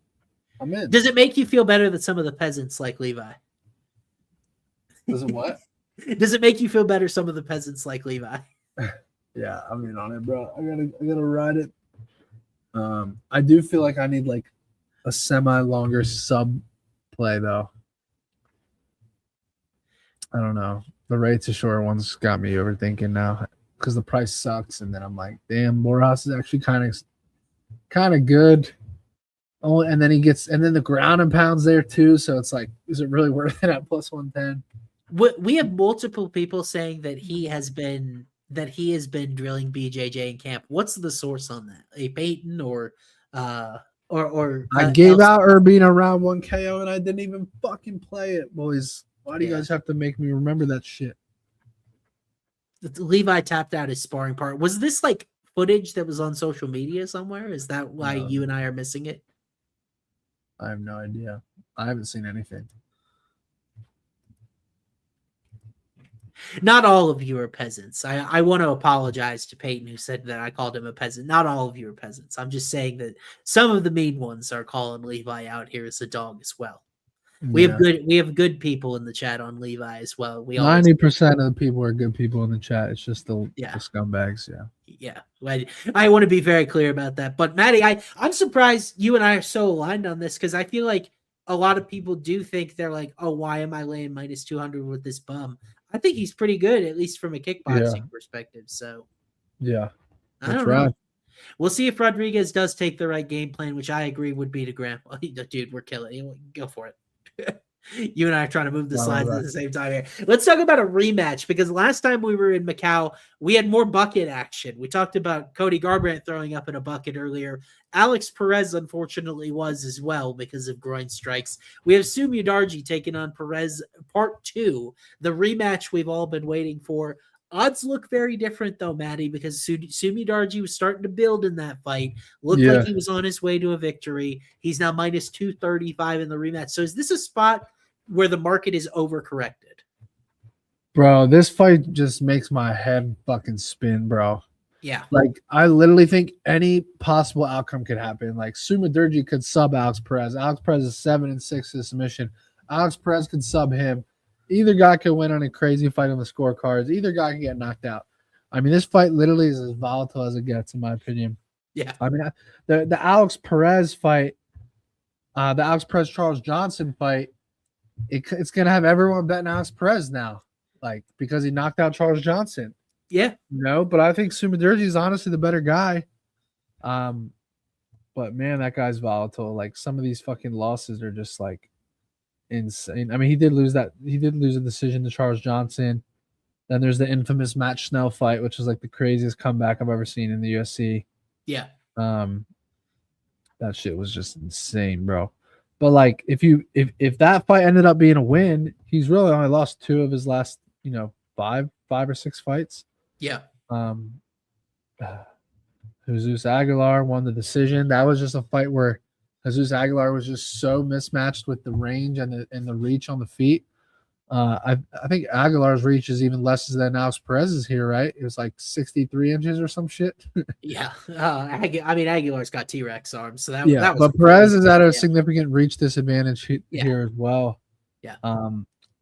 I'm in. Does it make you feel better that some of the peasants like Levi? Does it what? Does it make you feel better some of the peasants like Levi? Yeah, I'm in on it, bro. I gotta ride it. I do feel like I need like a semi-longer sub play though. I don't know. The rates of short ones got me overthinking now because the price sucks, and then I'm like, damn, Morehouse is actually kind of good. Oh, and then the ground and pounds there too. So it's like, is it really worth it at plus 110? We have multiple people saying that he has been drilling BJJ in camp. What's the source on that? A Peyton or I gave out Urbina round 1 KO and I didn't even fucking play it, boys. Why do you guys have to make me remember that shit? Levi tapped out his sparring part. Was this like footage that was on social media somewhere? Is that why you and I are missing it? I have no idea. I haven't seen anything. Not all of you are peasants. I want to apologize to Peyton, who said that I called him a peasant. Not all of you are peasants. I'm just saying that some of the mean ones are calling Levi out here as a dog as well. We have good people in the chat on Levi as well. 90% of the people are good people in the chat. It's just the scumbags. Yeah. I want to be very clear about that. But Matty, I'm surprised you and I are so aligned on this, because I feel like a lot of people do think they're like, oh, why am I laying minus 200 with this bum? I think he's pretty good, at least from a kickboxing perspective. So yeah, that's right. We'll see if Rodriguez does take the right game plan, which I agree would be to grandpa. Dude, we're killing it. Go for it. You and I are trying to move the slides at the same time here. Let's talk about a rematch, because last time we were in Macau, we had more bucket action. We talked about Cody Garbrandt throwing up in a bucket earlier. Alex Perez, unfortunately, was as well because of groin strikes. We have Sumi Darji taking on Perez, part 2, the rematch we've all been waiting for. Odds look very different, though, Matty, because Sumi Darji was starting to build in that fight. Looked like he was on his way to a victory. He's now minus 235 in the rematch. So is this a spot where the market is overcorrected? Bro, this fight just makes my head fucking spin, bro. Yeah. Like, I literally think any possible outcome could happen. Like, Sumi Darji could sub Alex Perez. Alex Perez is 7-6 to submission. Alex Perez could sub him. Either guy could win on a crazy fight on the scorecards. Either guy can get knocked out. I mean, this fight literally is as volatile as it gets, in my opinion. Yeah. I mean, the Alex Perez fight, the Alex Perez Charles Johnson fight, it's gonna have everyone betting Alex Perez now, like, because he knocked out Charles Johnson. Yeah. But I think Sumi Darji is honestly the better guy. But man, that guy's volatile. Like, some of these fucking losses are just like insane. I mean, he did lose a decision to Charles Johnson. Then there's the infamous Matt Schnell fight, which is like the craziest comeback I've ever seen in the UFC. Yeah. That shit was just insane, bro. But like, if that fight ended up being a win, he's really only lost 2 of his last, 5 or 6 fights. Yeah. Jesus Aguilar won the decision. That was just a fight where Jesus Aguilar was just so mismatched with the range and the reach on the feet. I think Aguilar's reach is even less than Alex Perez's here, right? It was like 63 inches or some shit. Yeah. I mean, Aguilar's got T-Rex arms, so that was. But Perez is at a significant reach disadvantage here as well. Yeah.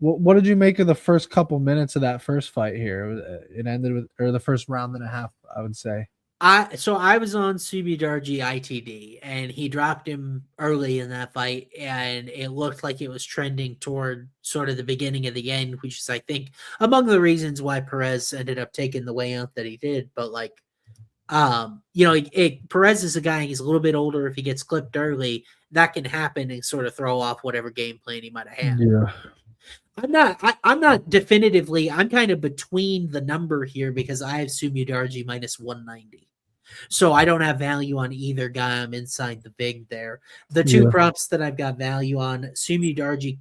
What did you make of the first couple minutes of that first fight here? It ended with, or the first round and a half, I would say. So I was on Sumi Darji ITD, and he dropped him early in that fight, and it looked like it was trending toward sort of the beginning of the end, which is, I think, among the reasons why Perez ended up taking the way out that he did. But like, Perez is a guy, he's a little bit older. If he gets clipped early, that can happen and sort of throw off whatever game plan he might have had. Yeah. I'm not definitively, I'm kind of between the number here because I have Sumi Darji minus 190. So I don't have value on either guy. I'm inside the big there. The 2 props that I've got value on, Sumi Darji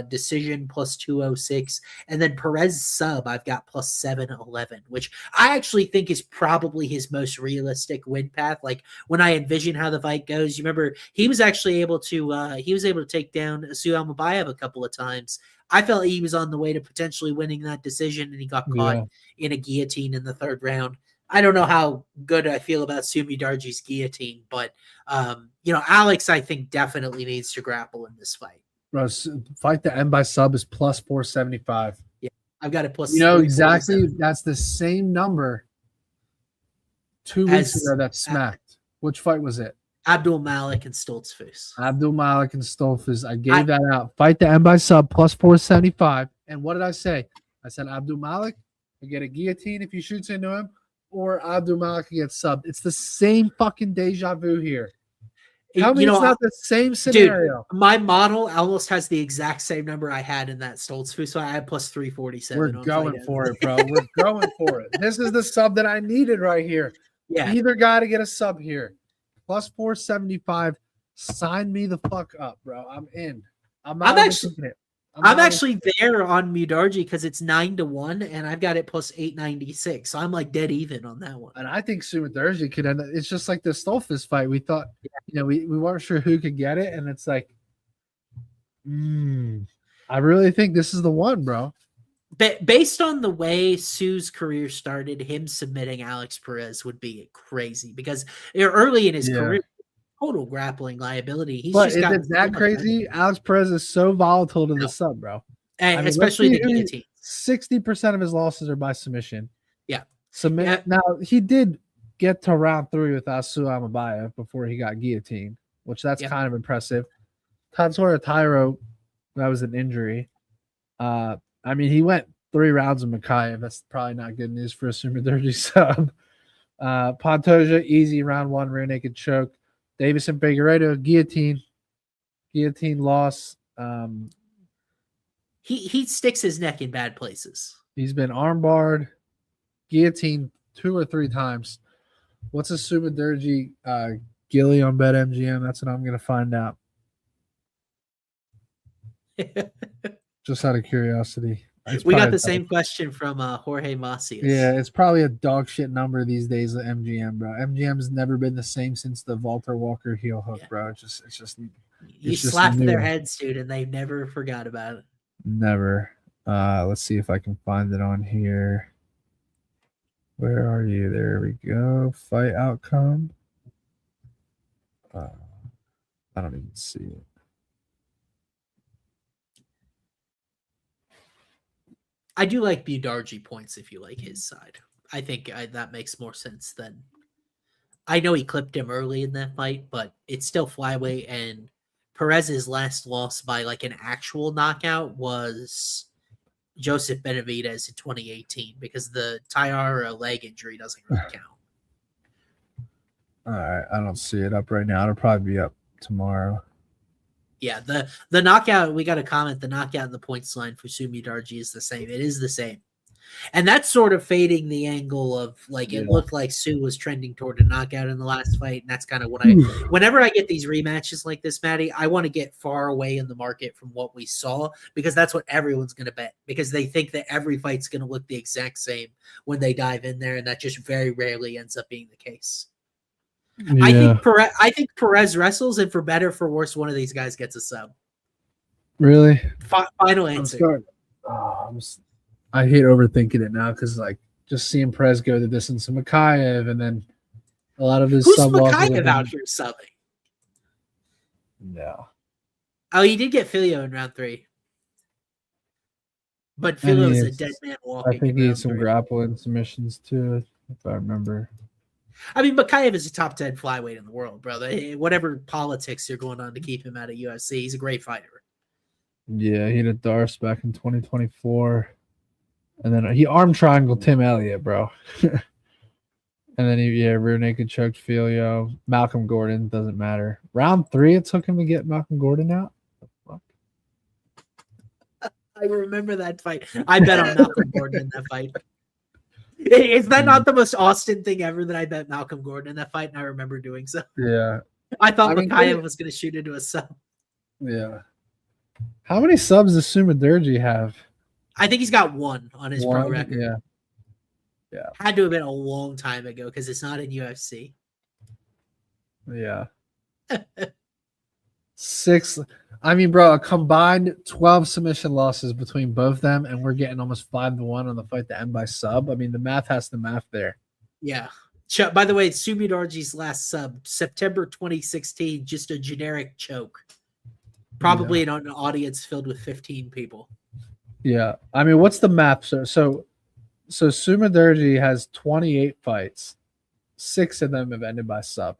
decision plus 206, and then Perez sub I've got plus 711, which I actually think is probably his most realistic win path. Like, when I envision how the fight goes, you remember he was actually able to take down Asu Almabayev a couple of times. I felt he was on the way to potentially winning that decision, and he got caught in a guillotine in the 3rd round. I don't know how good I feel about Sumi Darji's guillotine, but Alex, I think, definitely needs to grapple in this fight. Bro, fight to end by sub is plus 475. Yeah, I've got it plus. Exactly. That's the same number 2 weeks ago that smacked. Which fight was it? Abdul Malik and Stoltzfus. Abdul Malik and Stoltzfus. I gave that out. Fight to end by sub plus 475. And what did I say? I said Abdul Malik will get a guillotine if you shoot into him, or Abdul Malik can get subbed. It's the same fucking deja vu here. Tell me it's not the same scenario. Dude, my model almost has the exact same number I had in that Stoltzfus, so I had plus 347. We're going for it, bro. We're going for it. This is the sub that I needed right here. Yeah. Either got to get a sub here. Plus 475. Sign me the fuck up, bro. I'm in. I'm actually there on Mudarji because it's 9-1, and I've got it plus 896. So I'm like dead even on that one. And I think Sumi Darji could end up. It's just like the Stoltzfus fight. We thought, we weren't sure who could get it, and it's like, I really think this is the one, bro. based on the way Sue's career started, him submitting Alex Perez would be crazy because early in his career, total grappling liability. He's but is it that crazy? Alex Perez is so volatile to the sub, bro. And especially the guillotine. 60% of his losses are by submission. Yeah. Now, he did get to round 3 with Asu Amabayev before he got guillotined, which that's kind of impressive. Tatsuro Tairo, that was an injury. I mean, he went 3 rounds with Makayev. That's probably not good news for a Sumiderji sub. Pantoja, easy round 1, rear naked choke. Davison Figueiredo, guillotine loss. He sticks his neck in bad places. He's been armbarred, guillotine 2 or 3 times. What's a Sumiderji Gilly on BetMGM? That's what I'm going to find out. Just out of curiosity. We got the same question from Jorge Macias. Yeah, it's probably a dog shit number these days at MGM, bro. MGM's never been the same since the Walter Walker heel hook, bro. It's just you slap their heads, dude, and they never forgot about it. Never. Let's see if I can find it on here. Where are you? There we go. Fight outcome. I don't even see it. I do like Budarji points if you like his side. I think that makes more sense than. I know he clipped him early in that fight, but it's still flyweight. And Perez's last loss by like an actual knockout was Joseph Benavidez in 2018 because the Tyara leg injury doesn't really count. All right, I don't see it up right now. It'll probably be up tomorrow. Yeah, the knockout, we got a comment, the knockout in the points line for Sumidarji is the same. It is the same. And that's sort of fading the angle of like it looked like Sue was trending toward a knockout in the last fight. And that's kind of what whenever I get these rematches like this, Matty, I want to get far away in the market from what we saw because that's what everyone's going to bet because they think that every fight's going to look the exact same when they dive in there. And that just very rarely ends up being the case. Yeah. I think Perez wrestles, and for better or for worse, one of these guys gets a sub. Really? Final answer. I hate overthinking it now because like just seeing Perez go the distance to Makayev, and then a lot of his sub losses. Who's Makayev out here subbing? No. Oh, he did get Filio in round 3, but Filio is a dead man walking. I think he had some grappling submissions too, if I remember. I mean, Makayev is a top 10 flyweight in the world, brother. Whatever politics you're going on to keep him out of UFC, he's a great fighter. Yeah, he did Darce back in 2024. And then he arm triangled Tim Elliott, bro. And then he, rear naked choked Filio. Malcolm Gordon, doesn't matter. Round 3, it took him to get Malcolm Gordon out. What the fuck? I remember that fight. I bet on Malcolm Gordon in that fight. Is that not the most Austin thing ever that I bet Malcolm Gordon in that fight? And I remember doing so. Yeah. I thought Makayev was going to shoot into a sub. Yeah. How many subs does Sumiderji have? I think he's got 1 on his pro record. Yeah. Yeah. Had to have been a long time ago because it's not in UFC. Yeah. 6. I mean, bro, a combined 12 submission losses between both of them, and we're getting almost 5-1 on the fight to end by sub. I mean, the math has to math there. Yeah. By the way, Sumidarji's last sub, September 2016, just a generic choke. Probably in an audience filled with 15 people. Yeah. I mean, what's the math? So Sumidarji has 28 fights. 6 of them have ended by sub.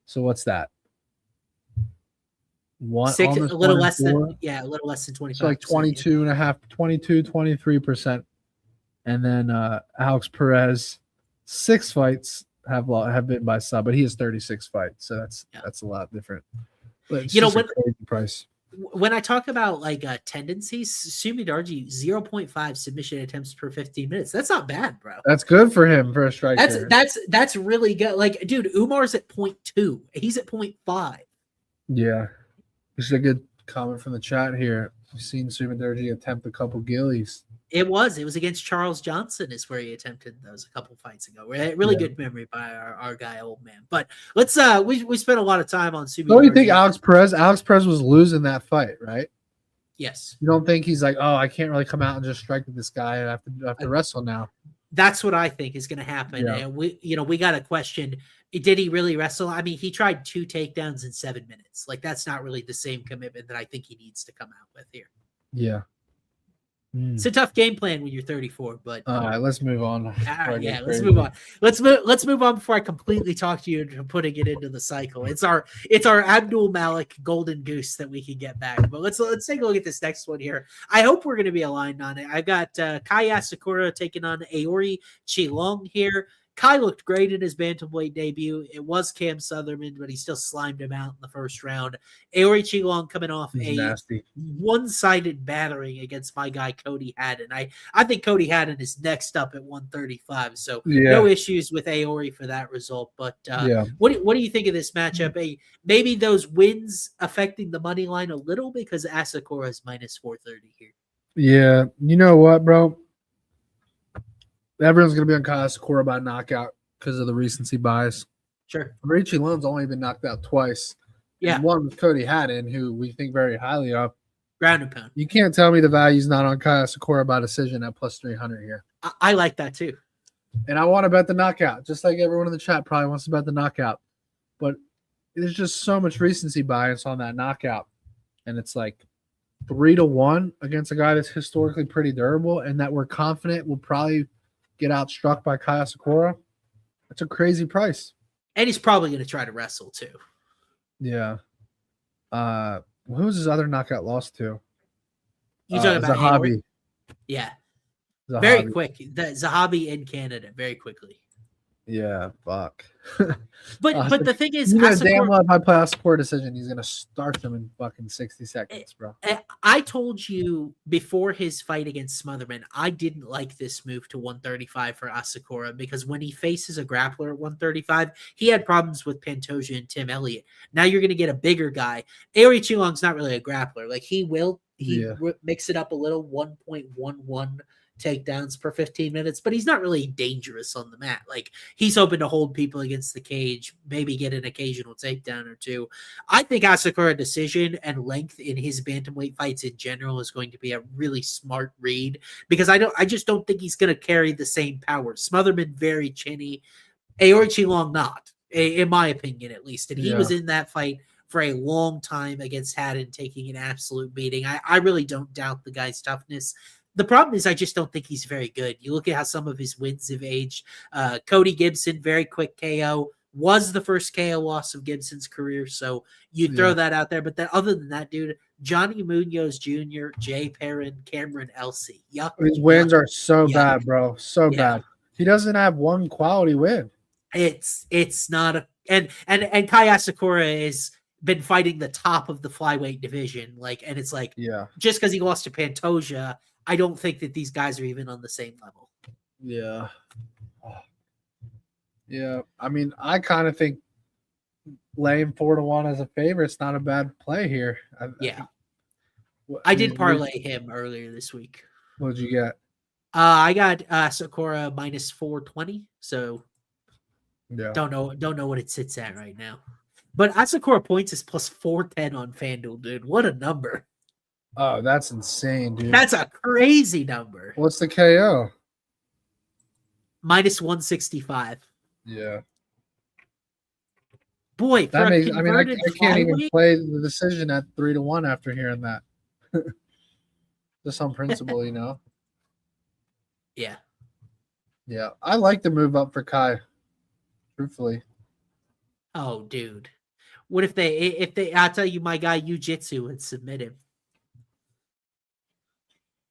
So what's that? A little less than 25. So like 23%. And then Alex Perez, 6 fights have been by sub, but he has 36 fights, so that's a lot different. But it's a crazy price. When I talk about like tendencies, Sumidarji 0.5 submission attempts per 15 minutes. That's not bad, bro. That's good for him for a striker. That's really good. Like, dude, Umar's at 0.2. He's at 0.5. Yeah. This is a good comment from the chat here. We've seen Sumidarji attempt a couple gillies. It was against Charles Johnson is where he attempted those a couple fights ago. Really good memory by our guy, old man. But let's we spent a lot of time on Sumidarji. What do you think, Alex Perez? Alex Perez was losing that fight, right? Yes. You don't think he's like, oh, I can't really come out and just strike with this guy. I have to wrestle now. That's what I think is going to happen. Yeah. And we got a question. Did he really wrestle? I mean, he tried 2 takedowns in 7 minutes. Like, that's not really the same commitment that I think he needs to come out with here. Yeah. It's a tough game plan when you're 34, but all right, let's move on. Yeah, let's move on. Let's move on before I completely talk to you into putting it into the cycle. It's our Abdul Malik golden goose that we can get back. But let's take a look at this next one here. I hope we're going to be aligned on it. I've got Kai Sakura taking on Aori Qilong here. Kai looked great in his bantamweight debut. It was Cam Sutherland, but he still slimed him out in the first round. Aori Qilong coming off nasty one-sided battering against my guy Cody Haddon. I think Cody Haddon is next up at 135, so no issues with Aori for that result. But what do you think of this matchup? Maybe those wins affecting the money line a little because Asakura is minus 430 here. Yeah, you know what, bro? Everyone's going to be on Kai Sakura by knockout because of the recency bias. Sure. Richie Lone's only been knocked out twice. Yeah. And one with Cody Haddon, who we think very highly of. Ground and pound. You can't tell me the value's not on Kai Sakura by decision at plus 300 here. I like that too. And I want to bet the knockout, just like everyone in the chat probably wants to bet the knockout. But there's just so much recency bias on that knockout. And it's like 3-1 against a guy that's historically pretty durable and that we're confident will probably get outstruck by Kai Sakura. That's a crazy price. And he's probably going to try to wrestle too. Yeah. Who was his other knockout loss to? You talking about Zahabi? Yeah. Zahabi. Very quick. The Zahabi in Canada, very quickly. Yeah, fuck. But the thing is, you know damn well if I play a Sakura decision, he's gonna start them in fucking 60 seconds, bro. I told you before his fight against Smotherman, I didn't like this move to 135 for Asakura because when he faces a grappler at 135, he had problems with Pantoja and Tim Elliott. Now you're gonna get a bigger guy. Aori Qilong's not really a grappler. Like he mix it up a little, 1.11 takedowns per 15 minutes, but he's not really dangerous on the mat. Like he's hoping to hold people against the cage, maybe get an occasional takedown or two. I think Asakura decision and length in his bantamweight fights in general is going to be a really smart read because I just don't think he's going to carry the same power. Smotherman very chinny, Aori Qilong not, in my opinion at least. And he was in that fight for a long time against Haddon, taking an absolute beating. I really don't doubt the guy's toughness. The problem is I just don't think he's very good. You look at how some of his wins have aged. Cody Gibson, very quick KO, was the first KO loss of Gibson's career. So you throw that out there. But other than that, dude, Johnny Munoz Jr., Jay Perrin, Cameron Elsey. Yuck. His wins are so bad, bro. So bad. He doesn't have one quality win. It's not a and Kai Asakura has been fighting the top of the flyweight division. And it's like just because he lost to Pantoja, I don't think that these guys are even on the same level. Yeah. Yeah. I mean, I kind of think laying 4-1 as a favorite is not a bad play here. I did parlay him earlier this week. What did you get? I got Sakura minus 420. So don't know what it sits at right now. But Asakura points is plus 410 on FanDuel, dude. What a number. Oh, that's insane, dude. That's a crazy number. What's the KO? Minus 165. Yeah. Boy, that makes, I mean, I can't even play the decision at 3-1 after hearing that. Just on principle, you know? Yeah. Yeah. I like the move up for Kai, truthfully. Oh, dude. What if they I'll tell you, my guy Jiu-Jitsu would submit him.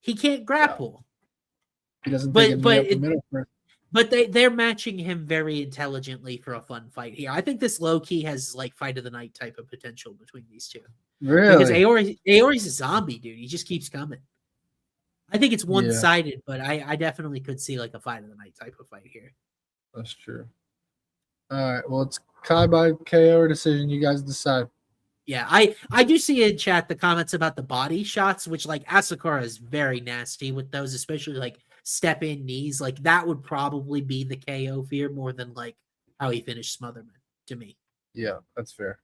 He can't grapple. He doesn't but they're matching him very intelligently for a fun fight here. I think this low key has like fight of the night type of potential between these two. Really? Because Aori's a zombie, dude. He just keeps coming. I think it's one-sided, but I definitely could see like a fight of the night type of fight here. That's true. All right. Well, it's Kai by KO or decision. You guys decide. Yeah, I do see in chat the comments about the body shots, which like Asakura is very nasty with those, especially like step in knees. Like that would probably be the KO fear more than like how he finished Smotherman to me. Yeah, that's fair.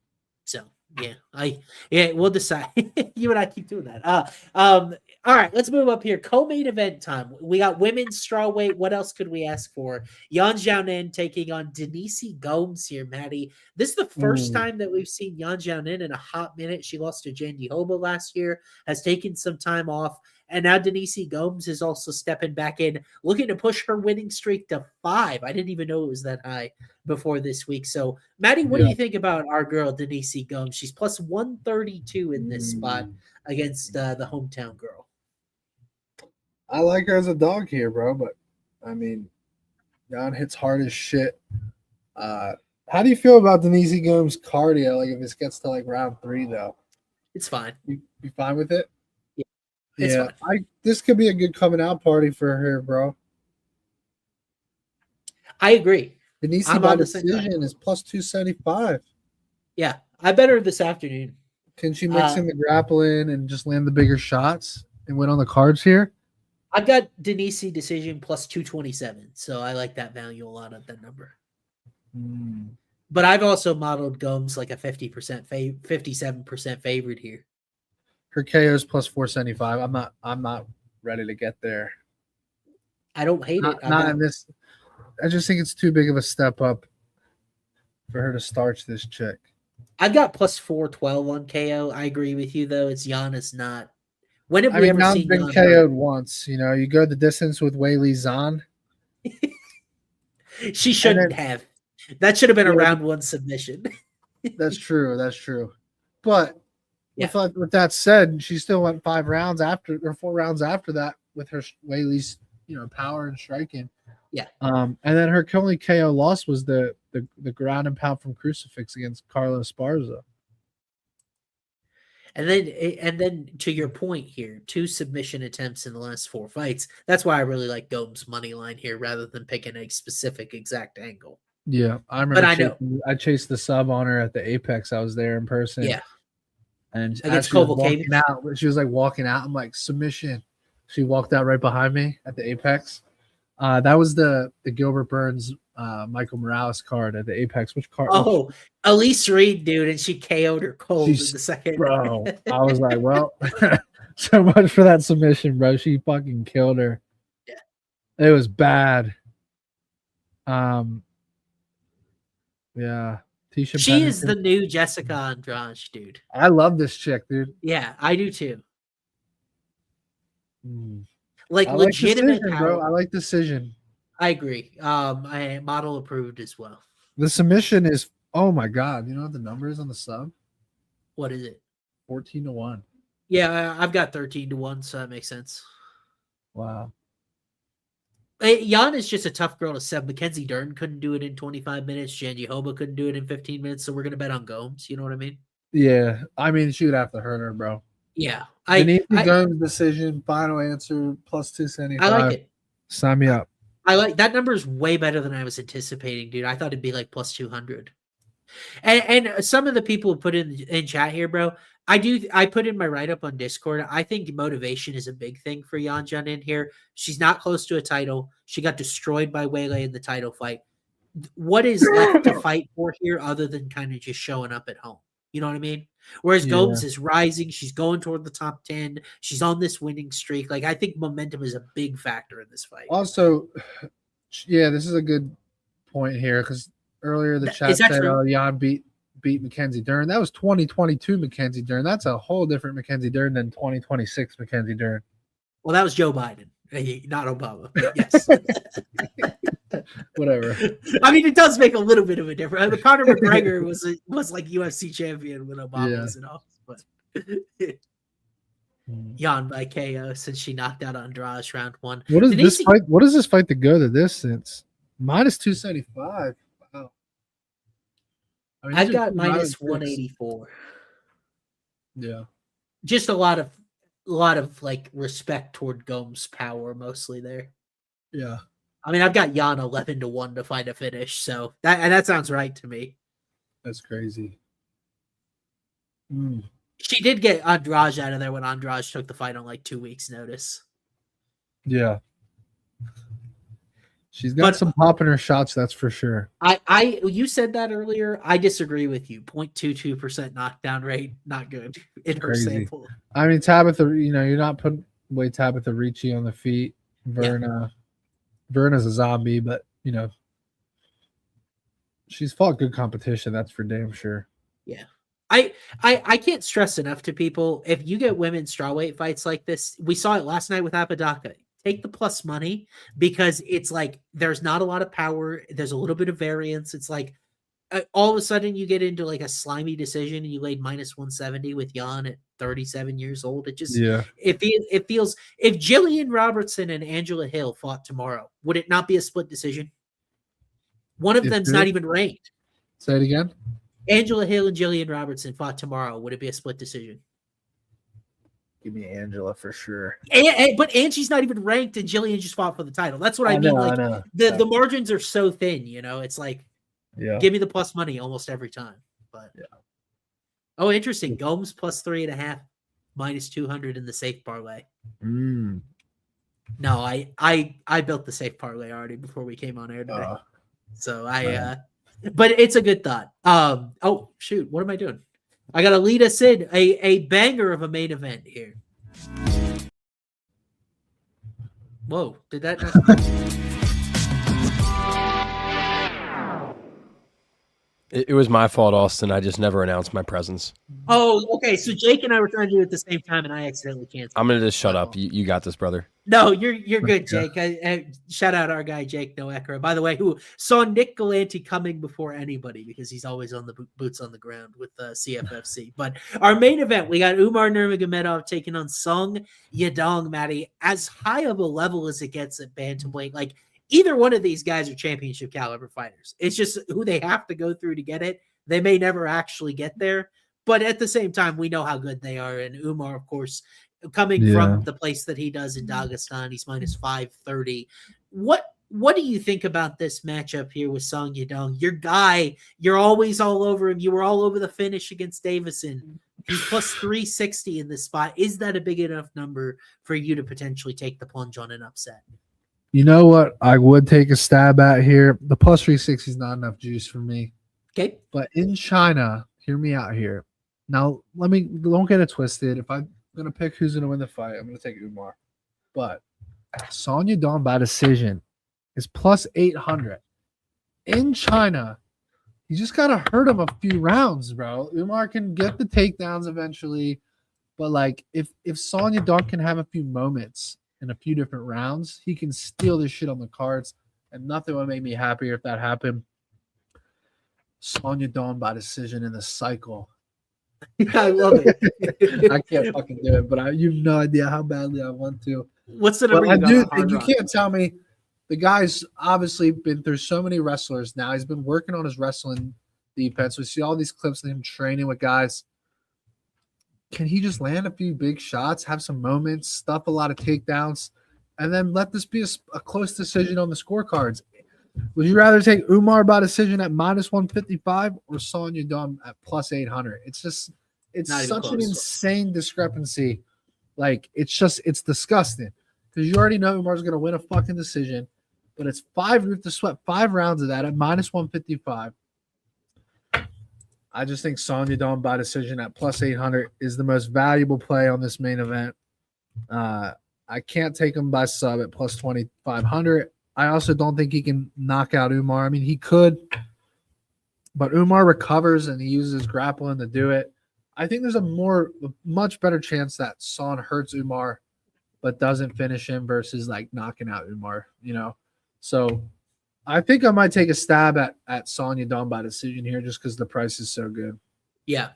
So Yeah, we'll decide. You and I keep doing that. All right, let's move up here. Co-main event time. We got women's strawweight. What else could we ask for? Yan Xiaonan taking on Denise Gomes here, Maddie. This is the first time that we've seen Yan Xiaonan in a hot minute. She lost to Jen Hoba last year, has taken some time off, and now Denise Gomes is also stepping back in, looking to push her winning streak to 5. I didn't even know it was that high before this week. So, Maddie, what do you think about our girl Denise Gomes? She's plus 132 in this spot against the hometown girl. I like her as a dog here, bro. But I mean, Jan hits hard as shit. How do you feel about Denise Gomes' cardio? Like, if this gets to like round 3, though, it's fine. You fine with it? Yeah, fine. This could be a good coming out party for her, bro. I agree. Denise by decision is plus 275. Yeah, I bet her this afternoon. Can she mix in the grappling and just land the bigger shots and win on the cards here? I've got Denise decision plus 227, so I like that value a lot at that number. But I've also modeled Gomes like a 57% favorite here. Her KO is plus 475. I'm not ready to get there. I don't hate it. Not in this. I just think it's too big of a step up for her to starch this chick. I've got plus 412 on KO. I agree with you, though. It's Giannis not. When have we ever seen been KO'd once? You know, you go the distance with Weili Zhang. She shouldn't have. That should have been a round 1 submission. That's true. But with that said, she still went 4 rounds after that with her Weili's, power and striking. Yeah. And then her only KO loss was the ground and pound from Crucifix against Carlos Esparza. And then to your point here, 2 submission attempts in the last 4 fights. That's why I really like Gomes' money line here rather than picking a specific exact angle. Yeah, I remember. I chased the sub on her at the Apex. I was there in person. Yeah. And as she was walking out, she was like walking out. I'm like, submission. She walked out right behind me at the Apex. That was the Gilbert Burns Michael Morales card at the Apex. Which card? Oh, Elise Reed, dude, and she KO'd her cold in the second. Bro, I was like, well, so much for that submission, bro. She fucking killed her. Yeah. It was bad. Yeah. Tisha she is the new Jessica Andrade, dude. I love this chick, dude. Yeah, I do too. Like legitimate decision, bro. I like decision. I agree. I model approved as well. The submission is, oh my god, you know what the number is on the sub? What is it? 14-1. Yeah, I've got 13-1, so that makes sense. Wow. Jan is just a tough girl to sub. Mackenzie Dern couldn't do it in 25 minutes. Jan Hoba couldn't do it in 15 minutes, so we're gonna bet on Gomes. You know what I mean? Yeah, I mean she would have to hurt her, bro. Yeah, Gomes decision, final answer plus 275. I like it. Sign me up. I like that number is way better than I was anticipating, dude. I thought it'd be like plus 200. And some of the people put in chat here, bro. I put in my write-up on Discord. I think motivation is a big thing for Yan in here. She's not close to a title. She got destroyed by Weili in the title fight. What is left to fight for here other than kind of just showing up at home? You know what I mean? Whereas Gomes is rising. She's going toward the top 10. She's on this winning streak. Like, I think momentum is a big factor in this fight. Also, yeah, this is a good point here because earlier the chat said Yan beat Mackenzie Dern. That was 2022 Mackenzie Dern. That's a whole different Mackenzie Dern than 2026 Mackenzie Dern. Well, that was Joe Biden, not Obama. Yes. Whatever. I mean, it does make a little bit of a difference. Conor McGregor was like UFC champion when Obama was in office, but Yan by KO since she knocked out Andrade round 1. What is this fight? What is this fight to go the distance? Minus 275. Wow. I mean, I've got minus 184. Yeah. Just a lot of like respect toward Gomes' power mostly there. Yeah. I mean, I've got Yan 11-1 to find a finish, so that sounds right to me. That's crazy. She did get Andrade out of there when Andrade took the fight on like 2 weeks' notice. Yeah. She's got some pop in her shots, that's for sure. You said that earlier. I disagree with you. 0.22% knockdown rate, not good in her sample. I mean, Tabitha, you're not putting away Tabitha Ricci on the feet. Verna's a zombie, but she's fought good competition. That's for damn sure. Yeah. I can't stress enough to people, if you get women's strawweight fights like this, we saw it last night with Apodaca. Take the plus money, because it's like there's not a lot of power. There's a little bit of variance. It's like all of a sudden you get into like a slimy decision and you laid minus 170 with Jan at 37 years old. It just it feels, if Jillian Robertson and Angela Hill fought tomorrow, would it not be a split decision? One of them's not even ranked. Say it again. Angela Hill and Jillian Robertson fought tomorrow. Would it be a split decision? Give me Angela for sure. But Angie's not even ranked, and Jillian just fought for the title. That's what I mean. Like the margins are so thin, It's like, give me the plus money almost every time. But oh, interesting. Gomes plus 3.5, minus 200 in the safe parlay. No, I built the safe parlay already before we came on air today. So but it's a good thought. Oh shoot, what am I doing? I got to lead us in a banger of a main event here. Whoa, did that It was my fault, Austin. I just never announced my presence. Oh, okay. So Jake and I were trying to do it at the same time, and I accidentally canceled. I'm going to just shut up. You got this, brother. No, you're good, Jake. Shout out our guy, Jake Noekra, by the way, who saw Nick Galanti coming before anybody, because he's always on the boots on the ground with CFFC. But our main event, we got Umar Nurmagomedov taking on Song Yadong, Matty. As high of a level as it gets at bantamweight, like, either one of these guys are championship caliber fighters. It's just who they have to go through to get it. They may never actually get there, but at the same time, we know how good they are. And Umar, of course, coming from the place that he does in Dagestan, he's minus 530. What do you think about this matchup here with Song Yadong? Your guy, you're always all over him. You were all over the finish against Davison. He's plus 360 in this spot. Is that a big enough number for you to potentially take the plunge on an upset? You know what I would take a stab at here? The plus 360 is not enough juice for me. Okay. But in China, hear me out here. Now, don't get it twisted. If I'm going to pick who's going to win the fight, I'm going to take Umar. But Song Yadong by decision is plus 800. In China, you just got to hurt him a few rounds, bro. Umar can get the takedowns eventually. But, like, if Song Yadong can have a few moments in a few different rounds, he can steal this shit on the cards, and nothing would make me happier if that happened. Song Yadong by decision in the cycle. I love it. I can't fucking do it, but you have no idea how badly I want to. What's the number? You can't tell me. The guy's obviously been through so many wrestlers now. He's been working on his wrestling defense. We see all these clips of him training with guys. Can he just land a few big shots, have some moments, stuff a lot of takedowns, and then let this be a close decision on the scorecards? Would you rather take Umar by decision at minus 155 or Song Yadong at plus 800? It's such an insane discrepancy. Like, it's disgusting, because you already know Umar's going to win a fucking decision, but it's you have to sweat 5 rounds of that at minus 155. I just think Song Yadong by decision at plus 800 is the most valuable play on this main event. I can't take him by sub at plus 2,500. I also don't think he can knock out Umar. I mean, he could, but Umar recovers and he uses his grappling to do it. I think there's a much better chance that Song hurts Umar but doesn't finish him versus like knocking out Umar, So I think I might take a stab at Song Yadong by decision here just because the price is so good. Yeah.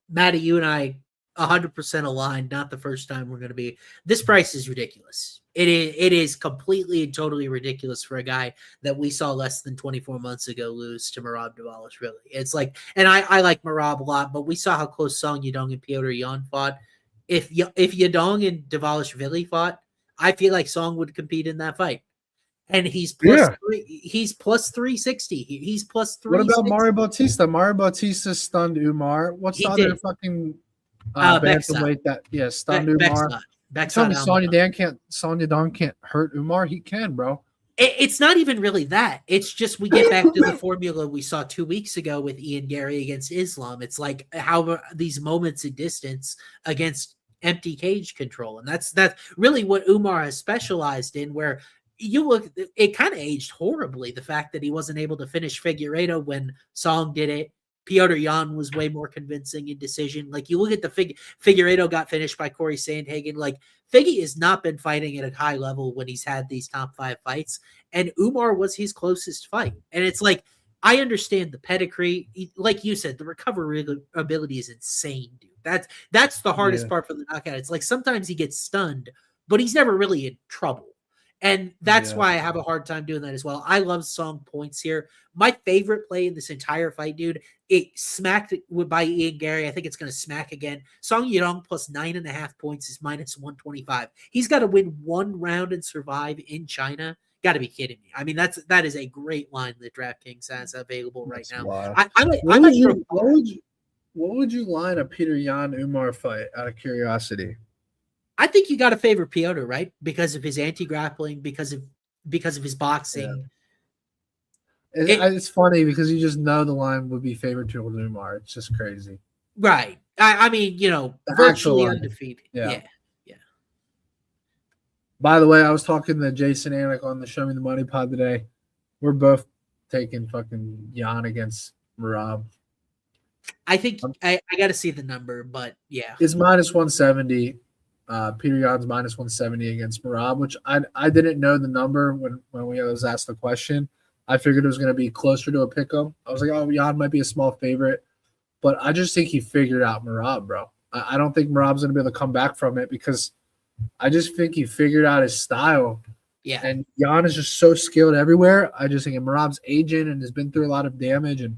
Matty, you and I 100% aligned. Not the first time we're going to be. This price is ridiculous. It is completely and totally ridiculous for a guy that we saw less than 24 months ago lose to Merab Dvalishvili. It's like, and I like Merab a lot, but we saw how close Song Yadong and Piotr Yan fought. If Yadong and Dvalishvili fought, I feel like Song would compete in that fight. And he's plus 360. He's plus 360. What about Mario Bautista? Mario Bautista stunned Umar. What's the other fucking bantamweight that stunned Umar? Tell me Song Yadong can't hurt Umar? He can, bro. It's not even really that. It's just we get back to the formula we saw 2 weeks ago with Ian Gary against Islam. It's like how these moments of distance against empty cage control. And that's really what Umar has specialized in, where you look, it kind of aged horribly. The fact that he wasn't able to finish Figueiredo when Song did it. Piotr Jan was way more convincing in decision. Like you look at the Figueiredo got finished by Corey Sandhagen. Like Figgy has not been fighting at a high level when he's had these top 5 fights, and Umar was his closest fight. And it's like, I understand the pedigree. Like you said, the recovery ability is insane, dude. That's the hardest part for the knockout. It's like sometimes he gets stunned, but he's never really in trouble. And that's why I have a hard time doing that as well. I love Song points here. My favorite play in this entire fight, dude, it smacked by Ian Gary. I think it's going to smack again. Song Yadong plus 9.5 points is minus 125. He's got to win 1 round and survive in China. Got to be kidding me. I mean, that is a great line that DraftKings has available right now. What would you line a Peter Yan Umar fight out of curiosity? I think you got to favor Piotr, right? Because of his anti-grappling, because of his boxing. Yeah. It's funny because you just know the line would be favored to Umar. It's just crazy. Right. I mean, virtually undefeated. Yeah. By the way, I was talking to Jason Anik on the Show Me the Money pod today. We're both taking fucking Yan against Merab. I think I got to see the number, but yeah. It's minus 170. Peter Yan's minus 170 against Merab, which I didn't know the number when we was asked the question. I figured it was going to be closer to a pick'em. I was like, oh, Yan might be a small favorite, but I just think he figured out Merab, bro. I don't think Merab's going to be able to come back from it because I just think he figured out his style. Yeah. And Yan is just so skilled everywhere. I just think Merab's aging and has been through a lot of damage, and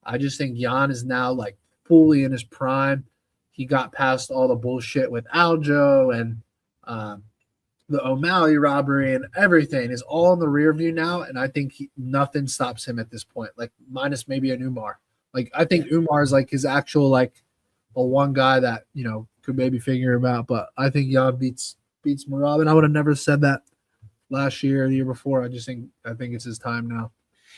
I just think Yan is now like fully in his prime. He got past all the bullshit with Aljo and the O'Malley robbery and everything is all in the rear view now. And I think nothing stops him at this point, like minus maybe an Umar. Like I think Umar is like his actual like a one guy that, could maybe figure him out. But I think Yan beats Merab. And I would have never said that last year or the year before. I think it's his time now.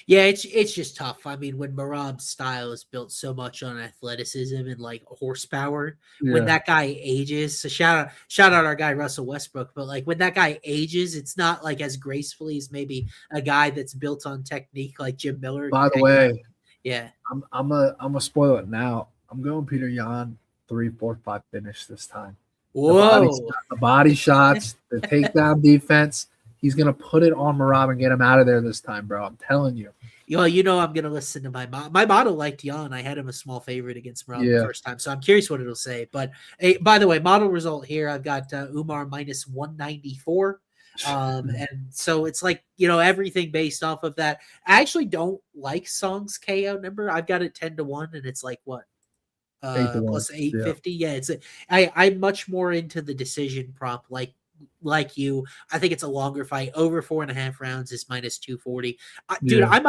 Yeah, it's just tough. I mean, when Merab's style is built so much on athleticism and like horsepower, when that guy ages, so shout out our guy Russell Westbrook, but like when that guy ages, it's not like as gracefully as maybe a guy that's built on technique like Jim Miller. By the way, yeah, I'm a spoil it now. I'm going Peter Yan 3-4-5 finish this time. Whoa, the body shots, the takedown defense. He's going to put it on Merab and get him out of there this time, bro. I'm telling you. I'm going to listen to my model liked Yan. I had him a small favorite against Merab the first time. So I'm curious what it'll say. But hey, by the way, model result here, I've got Umar minus 194. And so it's like, everything based off of that. I actually don't like Song's KO number. I've got it 10-1 and it's like what? Plus 850. Yeah, I'm much more into the decision prop like you. I think it's a longer fight. Over 4.5 rounds is minus 240. Dude, I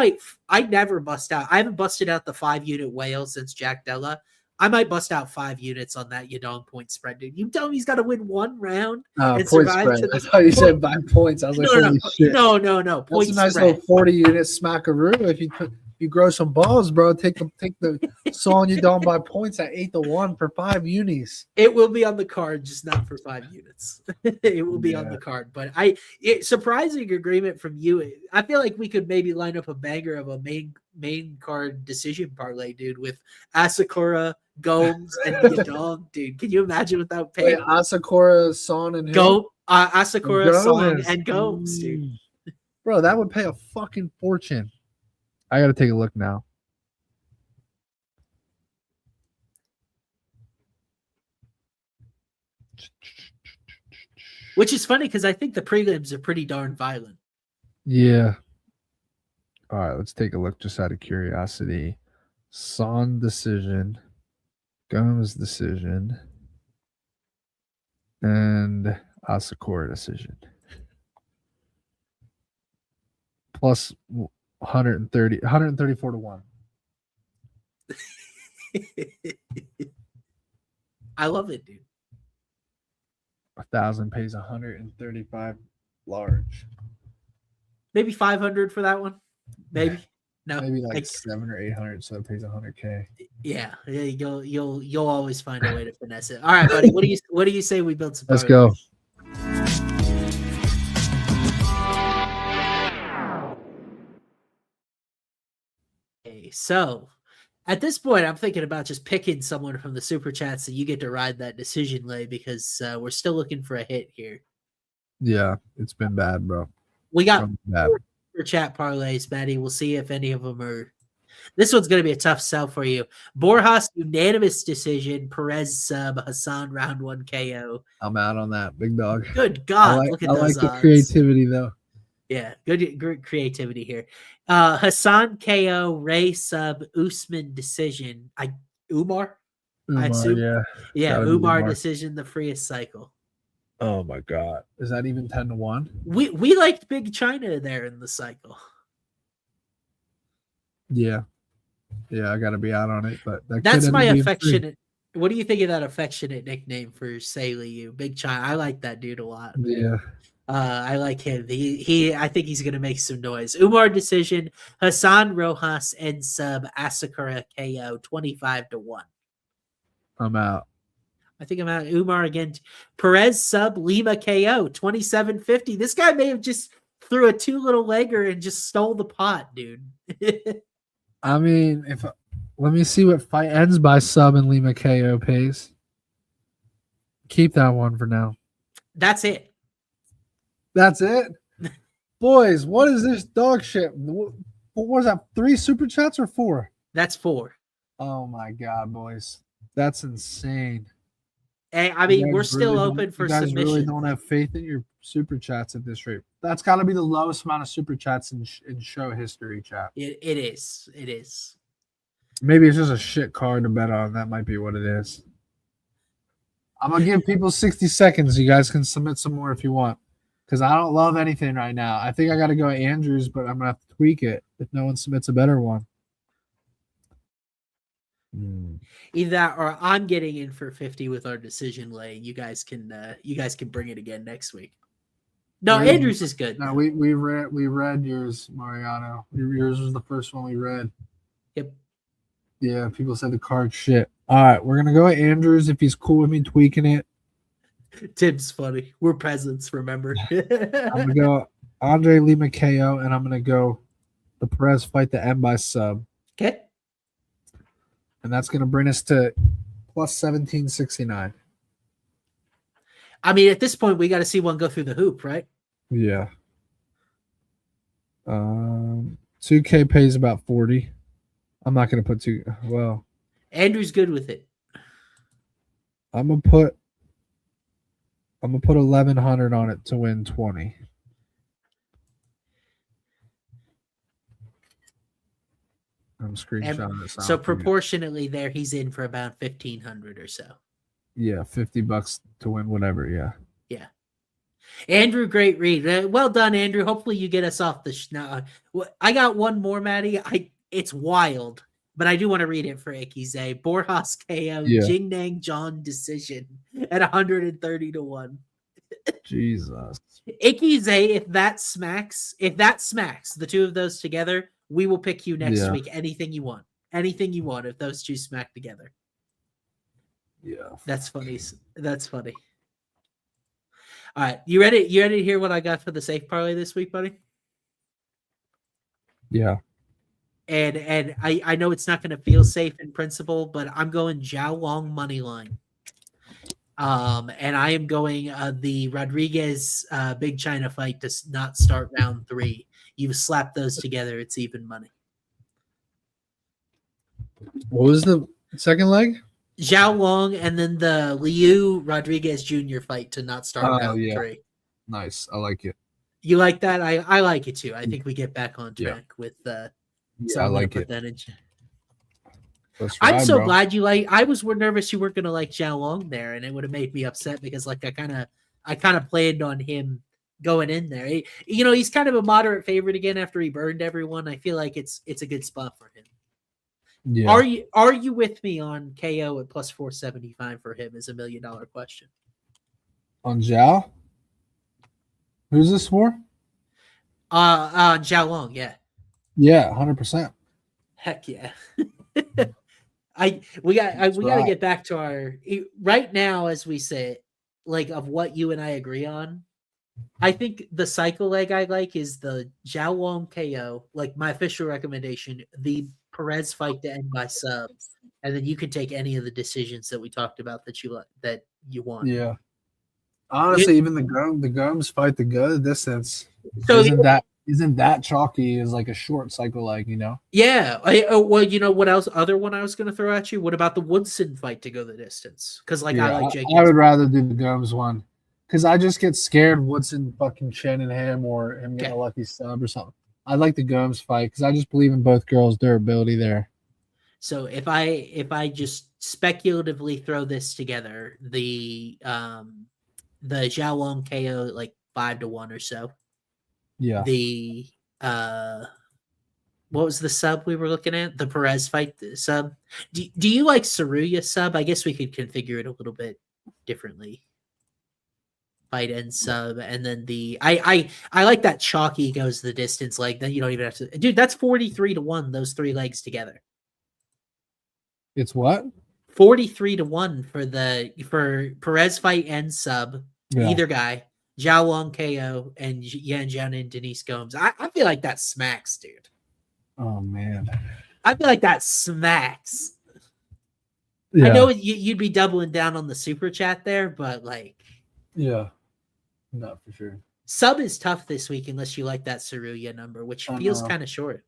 never bust out. I haven't busted out the 5-unit whale since Jack Della. I might bust out 5 units on that Yadong point spread, dude. You tell me he's got to win 1 round and survive. I thought you said 5 points. I was like, holy shit. No. That's a nice little 40-unit smackaroo. If you grow some balls, bro, take the Song Yadong by points at 8-1 for 5 unis. It will be on the card, just not for 5 units. It will be on the card. But surprising agreement from you. I feel like we could maybe line up a banger of a main card decision parlay, dude, with Asakura, Gomes, and Yadong, dude. Can you imagine without paying? Asakura, Son, and Asakura, Son, and Gomes, dude. Bro, that would pay a fucking fortune. I got to take a look now. Which is funny because I think the prelims are pretty darn violent. Yeah. All right, let's take a look just out of curiosity. Son decision, Gomes decision, and Asakura decision. Plus 134-1. I love it, dude. 1,000 pays 135 large. Maybe 500 for that one. Maybe. No. Maybe like 700 or 800, so it pays $100K. Yeah, you'll always find a way to finesse it. All right, buddy. What do you say we build some? Let's go. Okay, so at this point, I'm thinking about just picking someone from the super chats so you get to ride that decision lay because we're still looking for a hit here. Yeah, it's been bad, bro. We got super chat parlays, Matty. We'll see if any of them are. This one's going to be a tough sell for you. Borjas, unanimous decision. Perez sub. Hassan, round 1 KO. I'm out on that, big dog. Good God. Look at those odds. I like the creativity, though. Yeah, good creativity here. Hassan KO, Ray sub, Usman decision. Umar? I assume. Yeah, Umar decision, the freest cycle. Oh, my God. Is that even 10-1? We liked Big China there in the cycle. Yeah. Yeah, I got to be out on it, but that's my affectionate. What do you think of that affectionate nickname for Say Liu? Big China. I like that dude a lot. Yeah. I like him. I think he's gonna make some noise. Umar decision, Hassan Rojas and sub Asakura KO 25-1. I'm out. I think I'm out. Umar again. Perez sub Lima KO 27.50. This guy may have just threw a 2 little legger and just stole the pot, dude. I mean, let me see what fight ends by sub and Lima KO pays. Keep that one for now. That's it. That's it? Boys, what is this dog shit? What was that? 3 super chats or 4? That's 4. Oh my God, boys. That's insane. Hey, I mean, we're still open for submission. You guys really don't have faith in your super chats at this rate. That's got to be the lowest amount of super chats in show history, chat. It is. It is. Maybe it's just a shit card to bet on. That might be what it is. I'm going to give people 60 seconds. You guys can submit some more if you want. Because I don't love anything right now. I think I got to go Andrews, but I'm going to have to tweak it if no one submits a better one. Either that or I'm getting in for 50 with our decision lay. You guys can bring it again next week. No, Andrews is good. No, we read yours, Mariano. Yours was the first one we read. Yep. Yeah, people said the card shit. All right, we're gonna go with Andrews if he's cool with me tweaking it. Tim's funny. We're peasants, remember? I'm gonna go Andre Lima KO, and I'm gonna go the Perez fight the end by sub. Okay. And that's gonna bring us to plus 1769. I mean, at this point, we got to see one go through the hoop, right? Yeah. 2K pays about 40. I'm not gonna put 2. Well, Andrew's good with it. I'm gonna put 1100 on it to win 20. I'm screenshotting this. So proportionately, there he's in for about 1,500 or so. Yeah, $50 to win whatever. Yeah. Yeah. Andrew, great read. Well done, Andrew. Hopefully you get us off the. I got one more, Matty. It's wild, but I do want to read it for Ikize. Borjas KO, Jingnang John decision at 130-1. Jesus. Ikize, if that smacks, the two of those together, we will pick you next week. Anything you want. Anything you want if those two smack together. Yeah. That's funny. That's funny. All right. You ready? You ready to hear what I got for the safe parlay this week, buddy? Yeah. And I know it's not going to feel safe in principle, but I'm going Zhao Long money line. And I am going the Rodriguez Big China fight to not start round 3. You slap those together, it's even money. What was the second leg? Zhao Long and then the Liu Rodriguez Jr. fight to not start round 3. Nice. I like it. You like that? I like it too. I think we get back on track with I like it. I'm so glad you like. I was nervous you weren't going to like Zhao Long there, and it would have made me upset because like I kind of planned on him going in there. He's kind of a moderate favorite again after he burned everyone. I feel like it's a good spot for him. Yeah. Are you with me on KO at plus 475 for him? Is $1 million question. On Zhao? Who's this for? Zhao Long, yeah. Yeah, 100%. Heck yeah. We got to get back to our right now as we say, like, of what you and I agree on. I think the cycle leg I like is the Zhao Long KO, like my official recommendation, the Perez fight to end by sub, and then you can take any of the decisions that we talked about that you want. Yeah. Honestly, even the Gomes fight to go the distance so isn't that chalky as like a short cycle leg, you know? Yeah. Well, you know what else? Other one I was going to throw at you. What about the Woodson fight to go the distance? Because I like Jake. I would rather do the Gomes one because I just get scared Woodson fucking chinning him or him getting a lucky sub or something. I like the Gomes fight because I just believe in both girls' durability there. So if I just speculatively throw this together, the Zhao Long KO like 5-1 or so. Yeah. The what was the sub we were looking at? The Perez fight sub. Do you like Saruya sub? I guess we could configure it a little bit differently. Fight and sub, and then I like that chalky goes the distance leg. Then you don't even have to, dude. That's 43-1. Those three legs together. It's what? 43-1 for Perez fight and sub. Yeah. Either guy. Zhao Long KO and Yan Zhao and Denise Gomes. I feel like that smacks, dude. Oh man, I feel like that smacks. Yeah. I know you'd be doubling down on the super chat there, but like, yeah, not for sure. Sub is tough this week unless you like that Saruya number, which feels kind of short.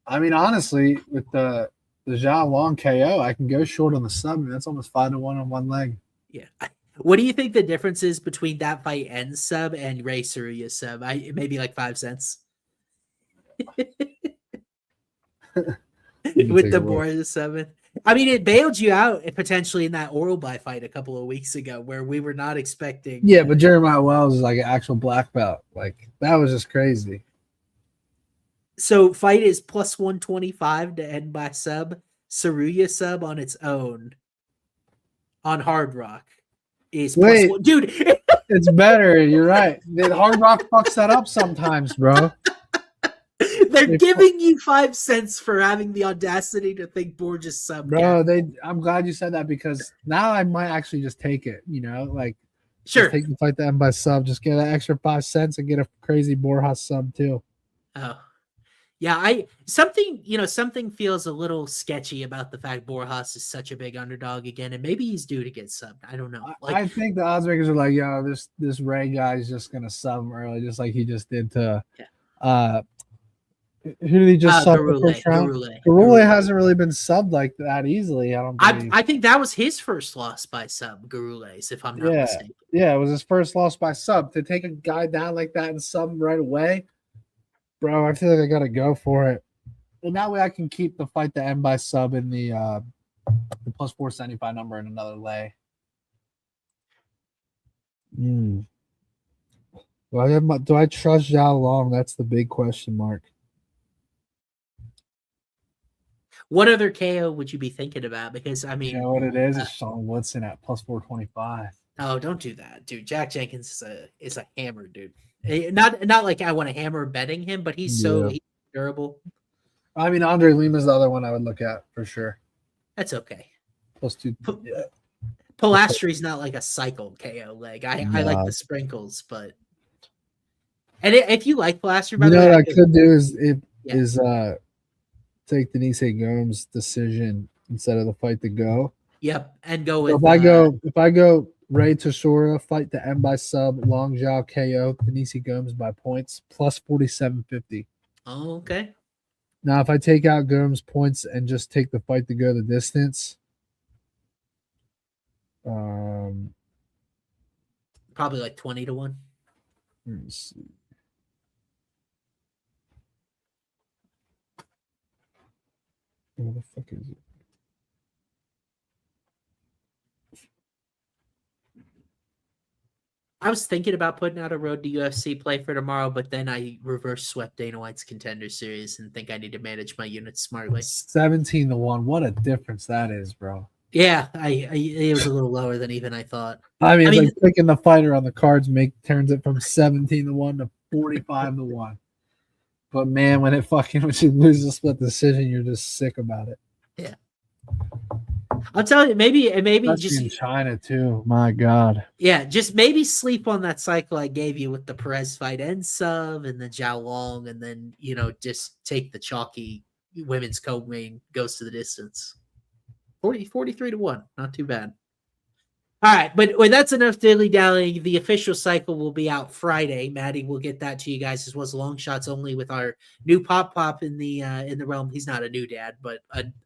I mean, honestly, with the Zhao Long KO, I can go short on the sub, and that's almost 5-1 on one leg. Yeah. What do you think the difference is between that fight and sub and Ray Saruya sub? Maybe like 5 cents. With the Boris 7. I mean, it bailed you out potentially in that oral buy fight a couple of weeks ago where we were not expecting. Yeah, but Jeremiah Wells is like an actual black belt. Like, that was just crazy. So fight is plus 125 to end by sub. Saruya sub on its own on Hard Rock is plus 1. Dude. It's better. You're right. The Hard Rock fucks that up sometimes, bro. They're giving you 5 cents for having the audacity to think Borges sub. Bro, I'm glad you said that because now I might actually just take it, you know, like sure. Take the fight to end by sub, just get an extra 5 cents and get a crazy Borjas sub too. Oh. Yeah, something feels a little sketchy about the fact Borjas is such a big underdog again, and maybe he's due to get subbed. I don't know. Like, I think the odds makers are like, yo, this Ray guy is just gonna sub him early, just like he just did to who did he just sub the first round? Garule hasn't really been subbed like that easily. I think that was his first loss by sub, Garule's, if I'm not mistaken. Yeah, it was his first loss by sub. To take a guy down like that and sub him right away, bro, I feel like I gotta go for it. And that way I can keep the fight to end by sub in the plus 475 number in another lay. Do I trust Zhao Long? That's the big question mark. What other KO would you be thinking about? Because I mean, you know what it is? It's Sean Woodson at plus 425. Oh, don't do that, dude. Jack Jenkins is a hammer, dude. Not like I want to hammer betting him, but he's he's durable. I mean, Andre Lima's the other one I would look at for sure. That's okay. Plus 2. Pilastri's not like a cycle KO leg. I like the sprinkles, but if you like Pilastri, by the way, what I could do is take Denise Gomes' decision instead of the fight to go. Yep, and go with. So if I go Ray Tesora fight to end by sub, Long Zhao KO, Denise Gomes by points plus 4750. Oh, okay. Now if I take out Gomes' points and just take the fight to go the distance, probably like 20-1. Let me see. Where the fuck is it? I was thinking about putting out a road to UFC play for tomorrow, but then I reverse swept Dana White's Contender Series and think I need to manage my units smartly. 17-1. What a difference that is, bro. Yeah, it was a little lower than even I thought. I mean, like picking the fighter on the cards turns it from 17-1 to 45-1. But man, when you lose a split decision, you're just sick about it. Yeah. I'll tell you, maybe Especially just in China too. My God. Yeah, just maybe sleep on that cycle I gave you with the Perez fight and sub, and then Zhao Long, and then just take the chalky women's co-main goes to the distance. 43-1, not too bad. All right, but that's enough dilly-dallying. The official cycle will be out Friday. Matty will get that to you guys, as well as long shots only with our new pop in the realm. He's not a new dad, but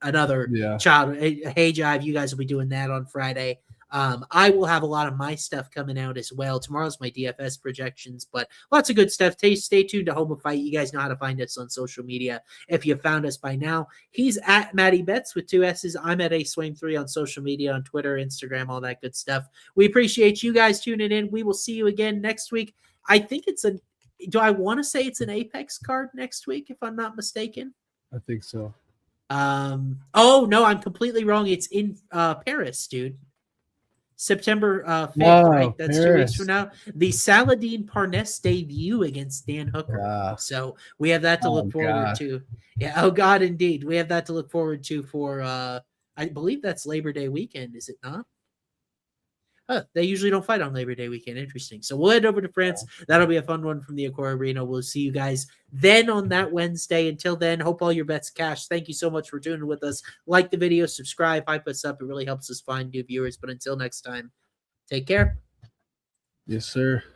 another child. Hey, Jive, you guys will be doing that on Friday. I will have a lot of my stuff coming out as well. Tomorrow's my DFS projections, but lots of good stuff. Stay tuned to Home of Fight. You guys know how to find us on social media. If you found us by now, he's at Matty Betts with 2 S's. I'm at Swaim3 on social media, on Twitter, Instagram, all that good stuff. We appreciate you guys tuning in. We will see you again next week. I think do I want to say it's an Apex card next week, if I'm not mistaken? I think so. Oh, no, I'm completely wrong. It's in Paris, dude. September 5th, right? That's Paris. 2 weeks from now. The Saladin Parnes debut against Dan Hooker. So we have that to look forward to. Yeah, oh God, indeed. We have that to look forward to for, I believe that's Labor Day weekend, is it not? They usually don't fight on Labor Day weekend. Interesting. So we'll head over to France. That'll be a fun one from the Accor Arena. We'll see you guys then on that Wednesday. Until then, hope all your bets cash. Thank you so much for tuning with us. Like the video, subscribe, hype us up. It really helps us find new viewers. But until next time, take care. Yes, sir.